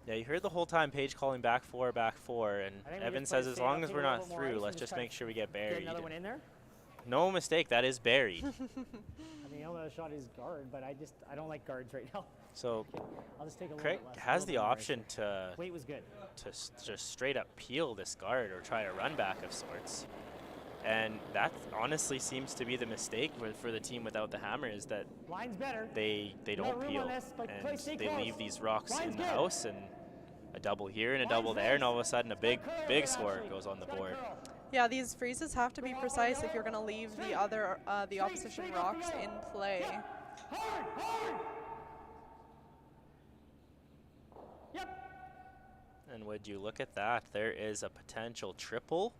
Yeah, you heard the whole time Paige calling back four, and I think we Evan just play says as safe, long I'll as take we're a little not bit more ice through, and let's just just try make to sure we get Get buried. another one in there. No mistake, that is buried. I mean, the other shot is guard, but I don't like guards right now. So I'll just take a little Craig bit less. a has little the bit more option ice. to Weight was good. just straight up peel this guard or try a run back of sorts. And that honestly seems to be the mistake for the team without the hammer, is that Line's better. they got don't room on peel this, like, play, and stay they close. leave these rocks Line's in the good. house, and a double here and a Line's double there, and nice. all of a sudden a It's got a big curl over big it, score actually. goes on the It's got a board. curl. Yeah, these freezes have to be precise if you're going to leave the other, the opposition straight rocks up, in play. Hard, hard. Yep. And would you look at that? There is a potential triple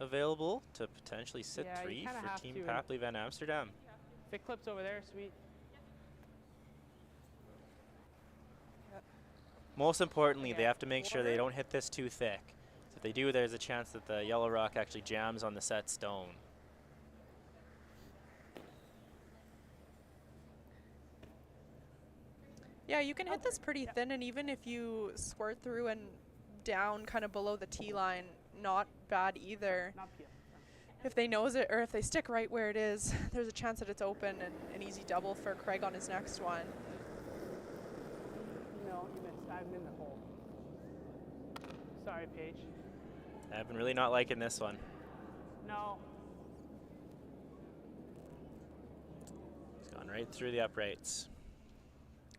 available to potentially sit Yeah, you three kinda for have Team to. Papley Van Amsterdam. Thick clips over there, sweet. Most importantly, they Okay. have to make sure they don't hit this too thick. So if they do, there's a chance that the yellow rock actually jams on the set stone. Yeah, you can hit this pretty thin, and even if you squirt through and down kind of below the tee line, not bad either. Not peel. If they nose it, or if they stick right where it is, there's a chance that it's open and an easy double for Craig on his next one. No, you missed. I'm in the hole. Sorry, Paige. I've been really not liking this one. No. It's gone right through the uprights.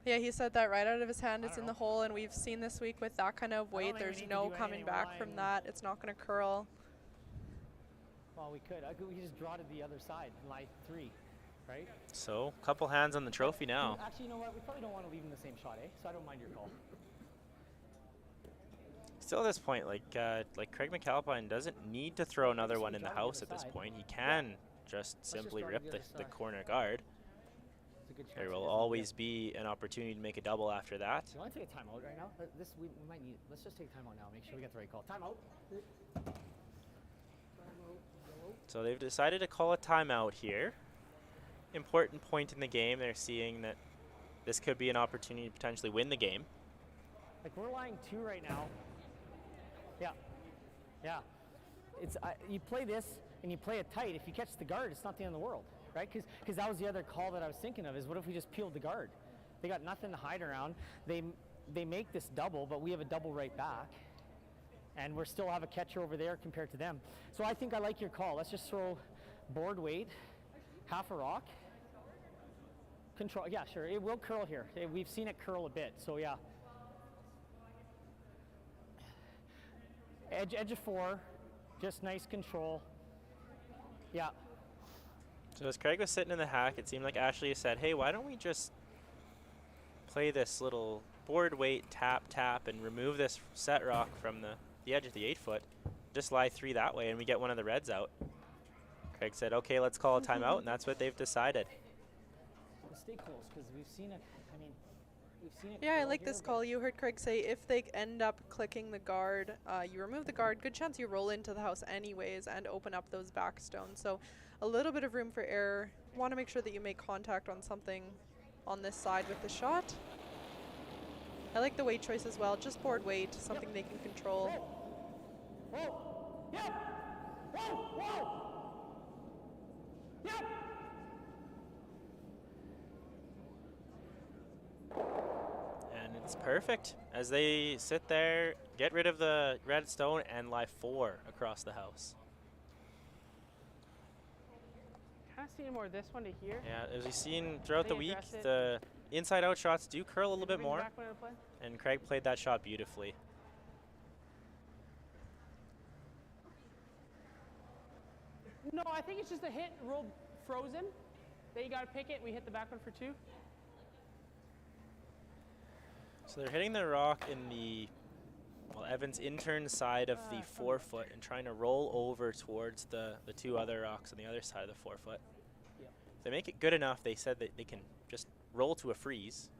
Yeah, he said that right out of his hand. It's in the hole, and we've seen this week with that kind of weight, think we there's need to no do coming anything back from lying. that. It's not going to curl. Well, we could. We could just draw to the other side and lie three, right? So, couple hands on the trophy now. Actually, you know what? We probably don't want to leave them the same shot, eh? So I don't mind your call. Still at this point, like Craig MacAlpine doesn't need to throw another one in the house at this point. He can just simply draw to rip the the other side. corner guard. It's a good chance There he will doesn't always be an opportunity to make a double after that. Do you want to take a timeout right now? This we might need. Let's just take a timeout now. Make sure we get the right call. Timeout. So they've decided to call a timeout here. Important point in the game. They're seeing that this could be an opportunity to potentially win the game. Like we're lying two right now. Yeah. Yeah. It's you play this and you play it tight. If you catch the guard, it's not the end of the world, right? Because that was the other call that I was thinking of. Is what if we just peeled the guard? They got nothing to hide around. They make this double, but we have a double right back. And we still have a catcher over there compared to them. So I think I like your call. Let's just throw board weight, half a rock. Control, yeah, sure. It will curl here. We've seen it curl a bit, so yeah. Edge of four, just nice control. Yeah. So as Craig was sitting in the hack, it seemed like Ashley said, hey, why don't we just play this little board weight tap and remove this set rock from the edge of the 8 foot. Just lie three that way and we get one of the reds out. Craig said, okay, let's call a timeout, and that's what they've decided. We'll stay close because we've seen it. I mean, we've seen it. Yeah, I curl like here, this but call. You heard Craig say if they end up clicking the guard, you remove the guard, good chance you roll into the house anyways and open up those back stones. So a little bit of room for error. Want to make sure that you make contact on something on this side with the shot. I like the weight choice as well. Just board weight, something they can control. And it's perfect as they sit there, get rid of the red stone, and lie 4 across the house. Kind of seeing more of this one to here. Yeah, as we've seen throughout They the week, address it. the inside-out shots do curl a little bit Bring the more, back one into play. and Craig played that shot beautifully. No, I think it's just a hit, rolled frozen. Then you got to pick it. We hit the back one for 2. So they're hitting the rock in the, well, Evan's intern side of the 4-foot and trying to roll over towards the 2 other rocks on the other side of the 4-foot. Yep. If they make it good enough, they said that they can just roll to a freeze.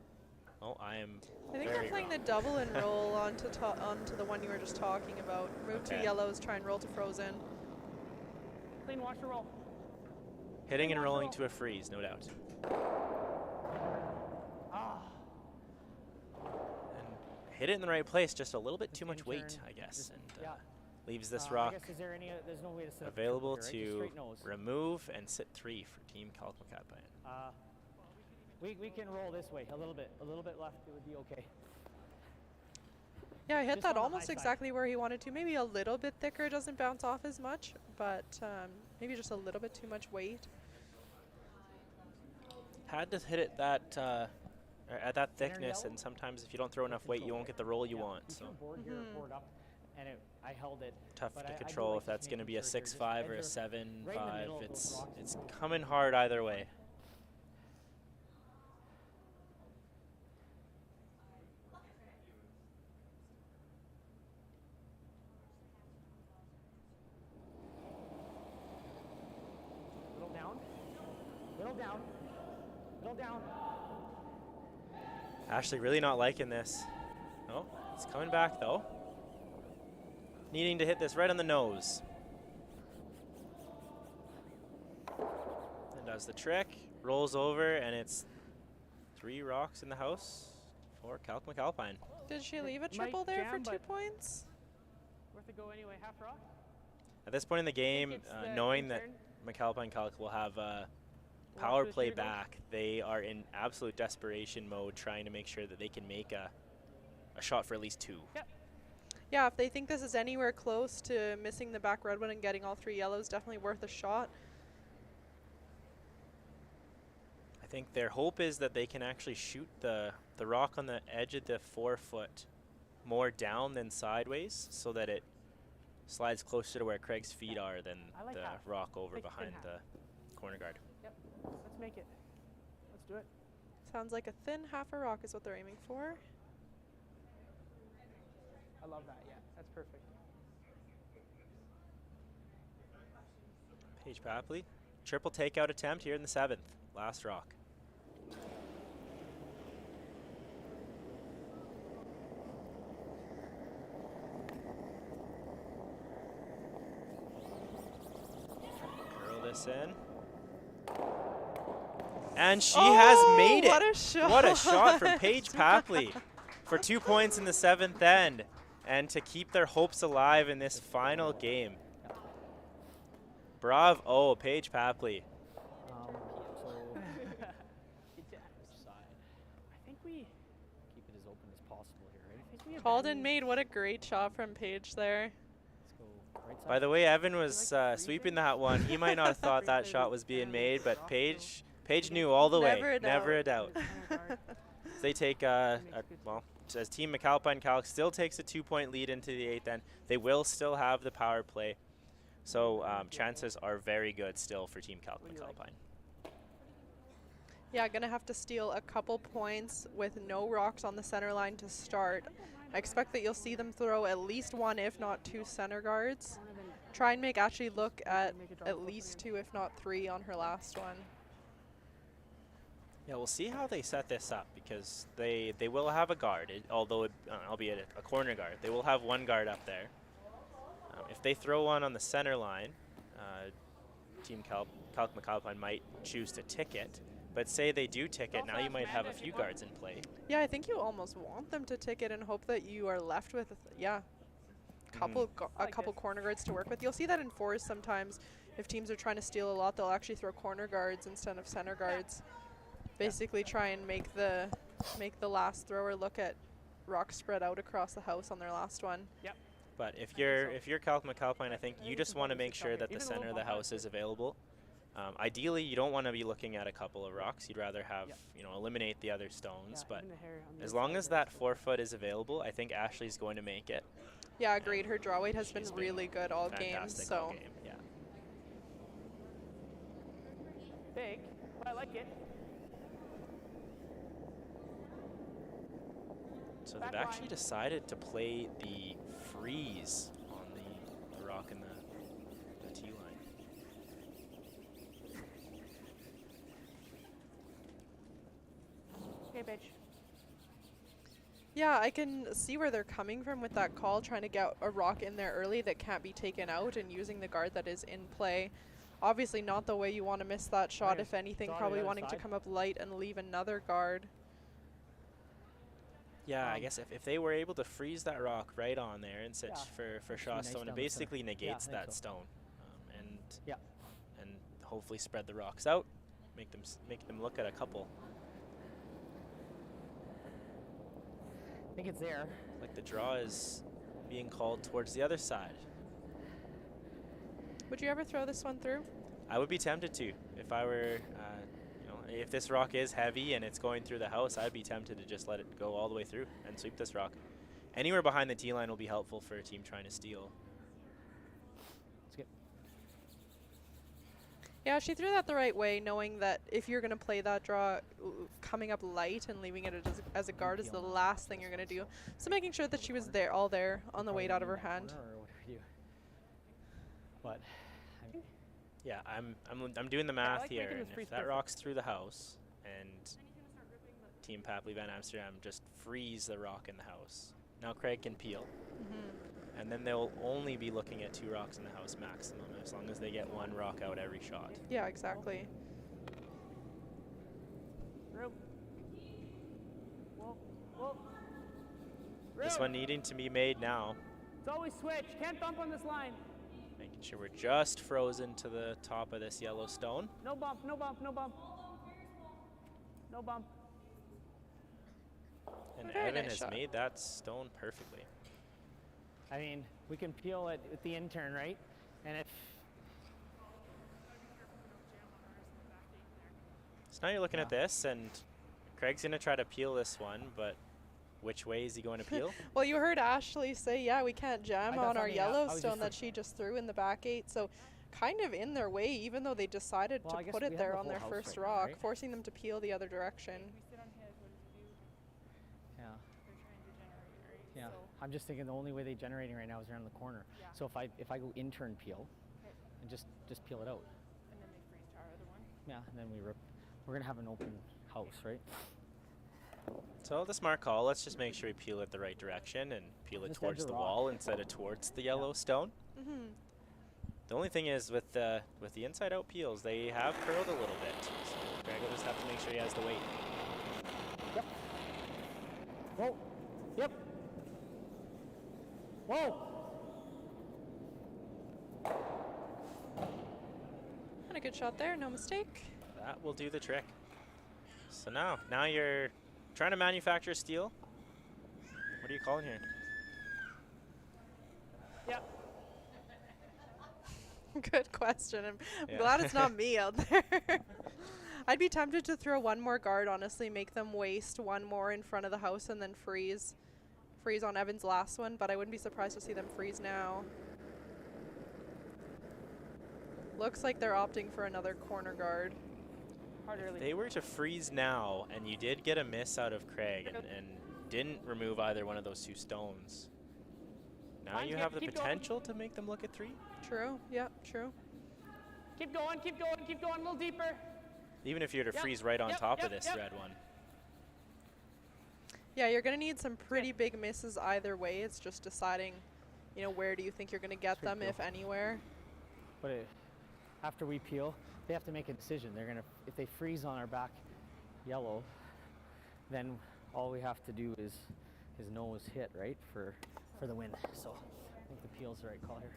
Oh, I am I think very they're playing wrong. the double and roll onto the one you were just talking about. Remove 2 Okay. yellows, try and roll to frozen. Clean, watch the roll. Hitting and rolling to a freeze, no doubt. And hit it in the right place, just a little bit too much weight, I guess, and leaves this I rock guess is there any? There's no way to set up available triple here, right? Just to straight nose. remove and sit 3 for Team Kalk MacAlpine. We can roll this way a little bit left. It would be okay. Yeah, I hit Just that on the high almost side. exactly where he wanted to. Maybe a little bit thicker, doesn't bounce off as much, but maybe just a little bit too much weight. Had to hit it that or at that Center thickness, yellow? and sometimes if you don't throw enough weight, you won't get the roll you want. We So can board here, board up, and I held it. tough but to I do control like if that's just going to making be a sure here, just 6-5 or a edge 7-5. right in the middle of those It's rocks. it's coming hard either way. Little down, little down, little down. Ashley really not liking this. Oh, it's coming back though. Needing to hit this right on the nose. And does the trick, rolls over, and it's 3 rocks in the house for Kalk MacAlpine. Did she leave a Might triple there for jam, 2 but- points? Worth a go anyway. Half rock. At this point in the game, it's the knowing that intern. MacAlpine Kalk will have Watch power those play 3 goals. back, they are in absolute desperation mode trying to make sure that they can make a shot for at least 2. Yep. Yeah, if they think this is anywhere close to missing the back red one and getting all 3 yellows, definitely worth a shot. I think their hope is that they can actually shoot the rock on the edge of the 4-foot more down than sideways so that it slides closer to where Craig's feet are than I like the that. rock over Like behind thin the corner guard. Yep. Let's make it. Let's do it. Sounds like a thin half a rock is what they're aiming for. I love that. Yeah, that's perfect. Paige Papley, triple takeout attempt here in the 7th, last rock. Curl this in. And she has made it. What a shot. What a shot from Paige Papley for 2 points in the 7th end and to keep their hopes alive in this final game. Bravo, Paige Papley. So I think we keep it as open as possible here, right? think we Called and abandoned- made. What a great shot from Paige there. Let's go right side. By the way, Evan was like the sweeping freezer? that one. He might not have thought that Freezer shot was being and made, but rock Paige knew all the Never way. a Never a doubt. doubt. They take well, as Team MacAlpine Kalk still takes a 2-point lead into the 8th end. They will still have the power play. So chances are very good still for Team Kalk MacAlpine. Yeah, gonna have to steal a couple points with no rocks on the center line to start. I expect that you'll see them throw at least 1, if not 2 center guards. Try and make Ashley look at Make it drop at closer least again. 2, if not 3, on her last one. Yeah, we'll see how they set this up because they will have a guard, although albeit a corner guard. They will have one guard up there. If they throw one on the center line, Team Kalk MacAlpine might choose to tick it. But say they do tick it, now you might have a few guards in play. Yeah, I think you almost want them to tick it and hope that you are left with, a couple corner guards to work with. You'll see that in fours sometimes. If teams are trying to steal a lot, they'll actually throw corner guards instead of center guards. Basically try and make the last thrower look at rocks spread out across the house on their last one. Yep. But if you're Kalk MacAlpine, I think you just want to make sure that the center of the house is available. Ideally, you don't want to be looking at a couple of rocks. You'd rather have, eliminate the other stones. But as long as that 4 foot is available, I think Ashley's going to make it. Yeah, agreed. Her draw weight has been She's really good all games. Fantastic So all game, yeah. Big, but I like it. So Back they've actually line. decided to play the freeze on the rock in the tee line. Okay, bitch. yeah, I can see where they're coming from with that call, trying to get a rock in there early that can't be taken out and using the guard that is in play. Obviously not the way you want to miss that shot. Okay, If anything, draw to probably the other wanting to side. come up light and leave another guard. Yeah, I guess if they were able to freeze that rock right on there and sit Yeah. for shot nice stone, down it the basically center. negates Yeah, I think that so. stone, and Yeah. and hopefully spread the rocks out, make them look at a couple. I think it's there. Like the draw is being called towards the other side. Would you ever throw this one through? I would be tempted to if I were, if this rock is heavy and it's going through the house, I'd be tempted to just let it go all the way through and sweep this rock. Anywhere behind the tee line will be helpful for a team trying to steal. Skip. Yeah, she threw that the right way, knowing that if you're going to play that draw, coming up light and leaving it as a guard is the last thing you're going to do. So making sure that she was there, all there on the weight out of her hand. Or whatever you. But Yeah, I'm doing the I math like here, making and this freeze if that perfect. rock's through the house, and Team Papley Van Amsterdam just freeze the rock in the house, now Craig can peel, and then they'll only be looking at 2 rocks in the house maximum, as long as they get 1 rock out every shot. Yeah, exactly. Room. Whoa, whoa. This one needing to be made now, It's always switch. Can't bump on this line. making sure we're just frozen to the top of this yellow stone. No bump, no bump, no bump. No bump. And Very Evan nice has shot. made that stone perfectly. I mean, we can peel it with the intern, right? And if So now you're looking at this, and Craig's going to try to peel this one, but which way is he going to peel? Well, you heard Ashley say, yeah, we can't jam I on thought our something else. I was Yellowstone just that she just threw in the back 8. So kind of in their way, even though they decided Well, I to guess put we it have there the on their whole house first right now, rock, right? forcing them to peel the other direction. yeah. Yeah. I'm just thinking the only way they're generating right now is around the corner. So if I go intern peel and just peel it out. And then they freeze our other one. Yeah, and then we're gonna have an open house, right? So the smart call, let's just make sure we peel it the right direction and peel it Just towards edge the the rock. wall instead of towards the yellow stone. The only thing is with the inside out peels, they have curled a little bit. So Greg will just have to make sure he has the weight. Yep. Whoa. Yep. Whoa. And a good shot there, no mistake. That will do the trick. So now you're trying to manufacture steel. What are you calling here? Yep. Good question. I'm Yeah. glad it's not me out there. I'd be tempted to throw one more guard, honestly, make them waste one more in front of the house and then freeze on Evan's last one, but I wouldn't be surprised to see them freeze now. Looks like they're opting for another corner guard. Hard If early. they were to freeze now, and you did get a miss out of Craig and didn't remove either one of those 2 stones, now Fine, you keep- have the keep going. potential to make them look at 3. True. Yep. True. Keep going, keep going, keep going, a little deeper. Even if you were to Yep, freeze right on yep, top of yep, this yep. red one. Yeah, you're gonna need some pretty big misses either way. It's just deciding, you know, where do you think you're gonna get Sweet them, deal. if anywhere. But after we peel, they have to make a decision. They're gonna, if they freeze on our back yellow, then all we have to do is his nose hit, right, for the win. So I think the peel's the right call here.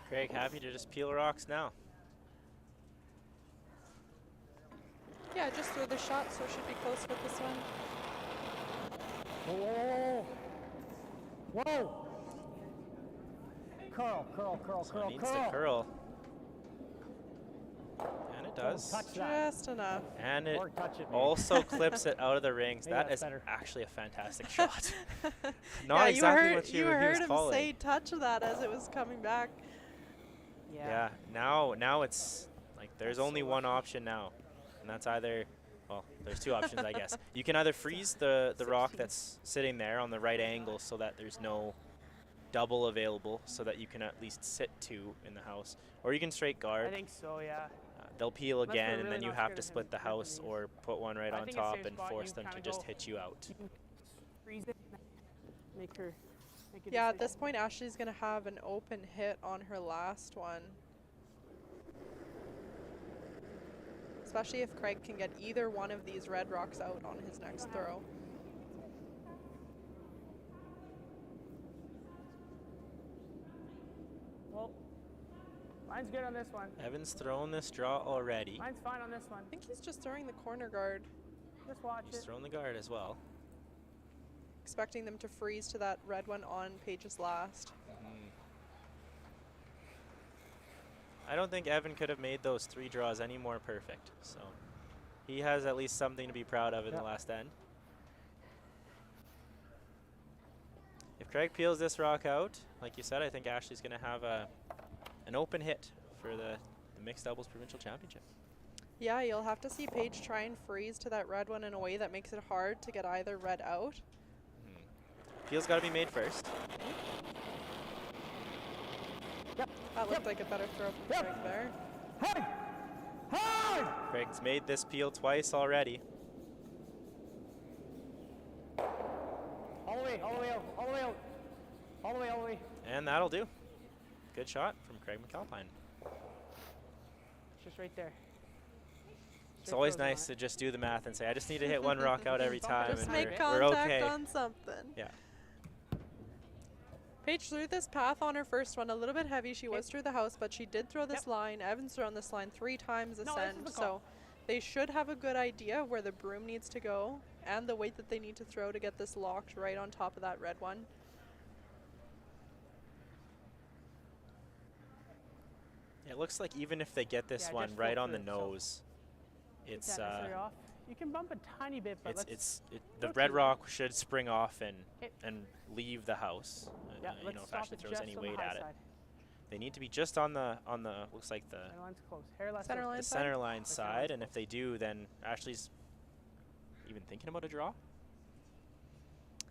Craig, happy to just peel rocks now. Yeah, just throw the shot, so it should be close with this one. Whoa! Whoa! Curl, curl, curl, So curl, it needs to curl. And it does. Touch that. Just enough. And it Or touch it, maybe. also clips it out of the rings. Maybe That that's is better. actually a fantastic shot. Yeah, Not exactly you what heard, he you was heard him calling. say touch that as it was coming back. Yeah. Now it's like there's That's only so one lucky. option now, and that's either, well, there's two options I guess. You can either freeze the rock that's sitting there on the right angle so that there's no double available, so that you can at least sit two in the house, or you can straight I guard. think so, yeah. They'll peel Unless we're again, and really then you not have scared to of split him the house ripping or put one right I on think a top safe and spot, force you them to kinda just go- hit you out. You can freeze it, make her. Make a Yeah, at decision. this point, Ashley's gonna have an open hit on her last one. Especially if Craig can get either one of these red rocks out on his next throw. Well, mine's good on this one. Evan's thrown this draw already. Mine's fine on this one. I think he's just throwing the corner guard, Just watch He's it. thrown the guard as well. expecting them to freeze to that red one on Paige's last. I don't think Evan could have made those three draws any more perfect. So he has at least something to be proud of in the last end. If Craig peels this rock out, like you said, I think Ashley's going to have an open hit for the mixed doubles provincial championship. Yeah, you'll have to see Paige try and freeze to that red one in a way that makes it hard to get either red out. Peel's got to be made first. That looked like a better throw from Craig there. Hard! Hard! Craig's made this peel twice already. All the way, all the way out, all the way out. All the way, all the way. And that'll do. Good shot from Craig MacAlpine. It's just right there. It's always nice to just do the math and say, I just need to hit one rock out every time, Just and make we're contact okay. on something. Yeah. Paige threw this path on her first one a little bit heavy. She was through the house, but she did throw this line. Evan's thrown this line 3 times No, this is ascend, the so call. they should have a good idea where the broom needs to go and the weight that they need to throw to get this locked right on top of that red one. It looks like even if they get this Yeah, one just right float on the through it, so nose, it's Take that necessary off. You can bump a tiny bit, but the go red through it. rock should spring off and Okay. leave the house. Yeah, you let's know, if stop Ashley it throws just any on the weight high at it. side. They need to be just on the looks like the Center line's close. Hair less Center close. line the side? center line center line's side, and if they do, then Ashley's even thinking about a draw.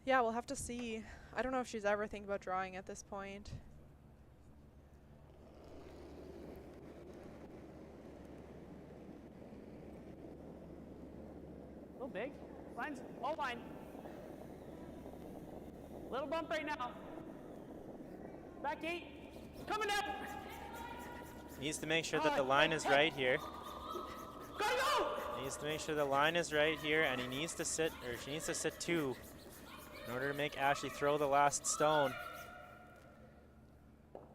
Yeah, we'll have to see. I don't know if she's ever thinking about drawing at this point. A little big. Line's all line. Little bump right now. Back 8. Coming up. Needs to make sure that the line is right here. Gotta go! Needs to make sure the line is right here, and he needs to sit, or she needs to sit 2 in order to make Ashley throw the last stone.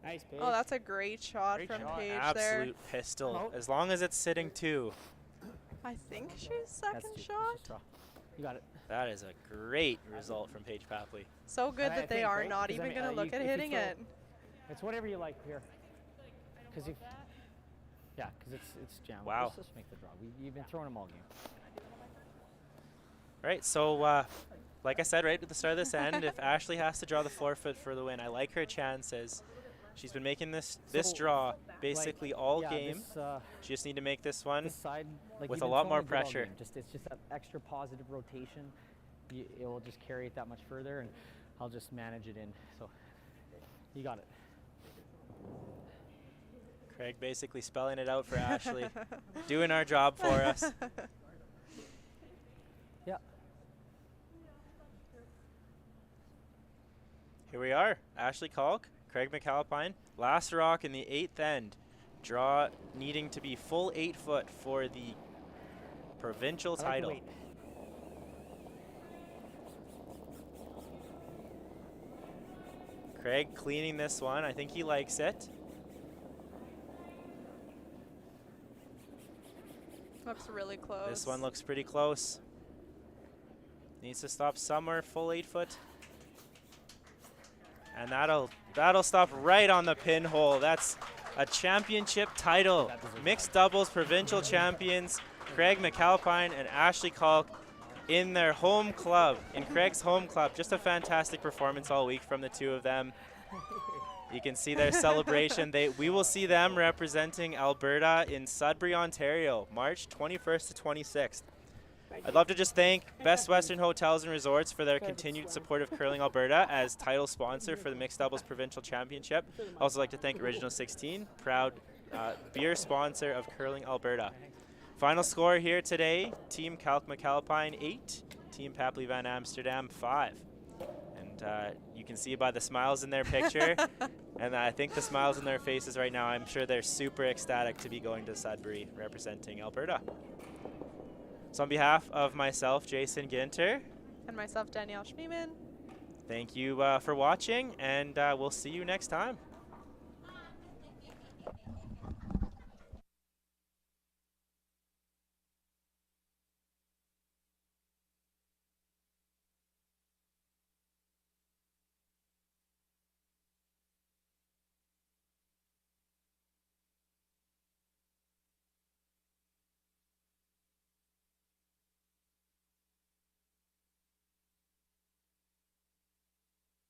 Nice, Paige. Oh, that's a great shot Great from shot. Paige Absolute pistol. Promote. As long as it's sitting 2. there. I think she's second That's shot. draw. You got it. That is a great result from Paige Papley. So good And I that they think, are right, not 'cause I even mean, going to look you- at if you hitting throw- it. It's whatever you like here. Because if yeah, because it's jammed. Wow. Let's just make the draw. You've been throwing them all game. Right, so like I said right at the start of this end, if Ashley has to draw the forfeit for the win, I like her chances. She's been making this So, draw basically all yeah, game. This, She just need to make this one. this side, like with you've a been lot throwing more it good all pressure. game. It's just that extra positive rotation. it will just carry it that much further, and I'll just manage it in. So you got it. Craig basically spelling it out for Ashley, doing our job for us. Yeah. Here we are, Ashley Kalk, Craig MacAlpine, last rock in the 8th end. Draw needing to be full 8 foot for the provincial title. Craig cleaning this one. I think he likes it. Looks really close. This one looks pretty close. Needs to stop somewhere full 8 foot. And that'll stop right on the pinhole. That's a championship title. Mixed doubles provincial champions, Craig MacAlpine and Ashley Kalk in their home club, in Craig's home club. Just a fantastic performance all week from the two of them. You can see their celebration. We will see them representing Alberta in Sudbury, Ontario, March 21st to 26th. I'd love to just thank Best Western Hotels and Resorts for their continued support of Curling Alberta as title sponsor for the Mixed Doubles Provincial Championship. I'd also like to thank Original 16, proud beer sponsor of Curling Alberta. Final score here today, Team Kalk MacAlpine 8, Team Papley Van Amsterdam 5. And you can see by the smiles in their picture, and I think the smiles in their faces right now, I'm sure they're super ecstatic to be going to Sudbury representing Alberta. So on behalf of myself, Jason Ginter, And myself, Danielle Schmiemann. thank you for watching, and we'll see you next time.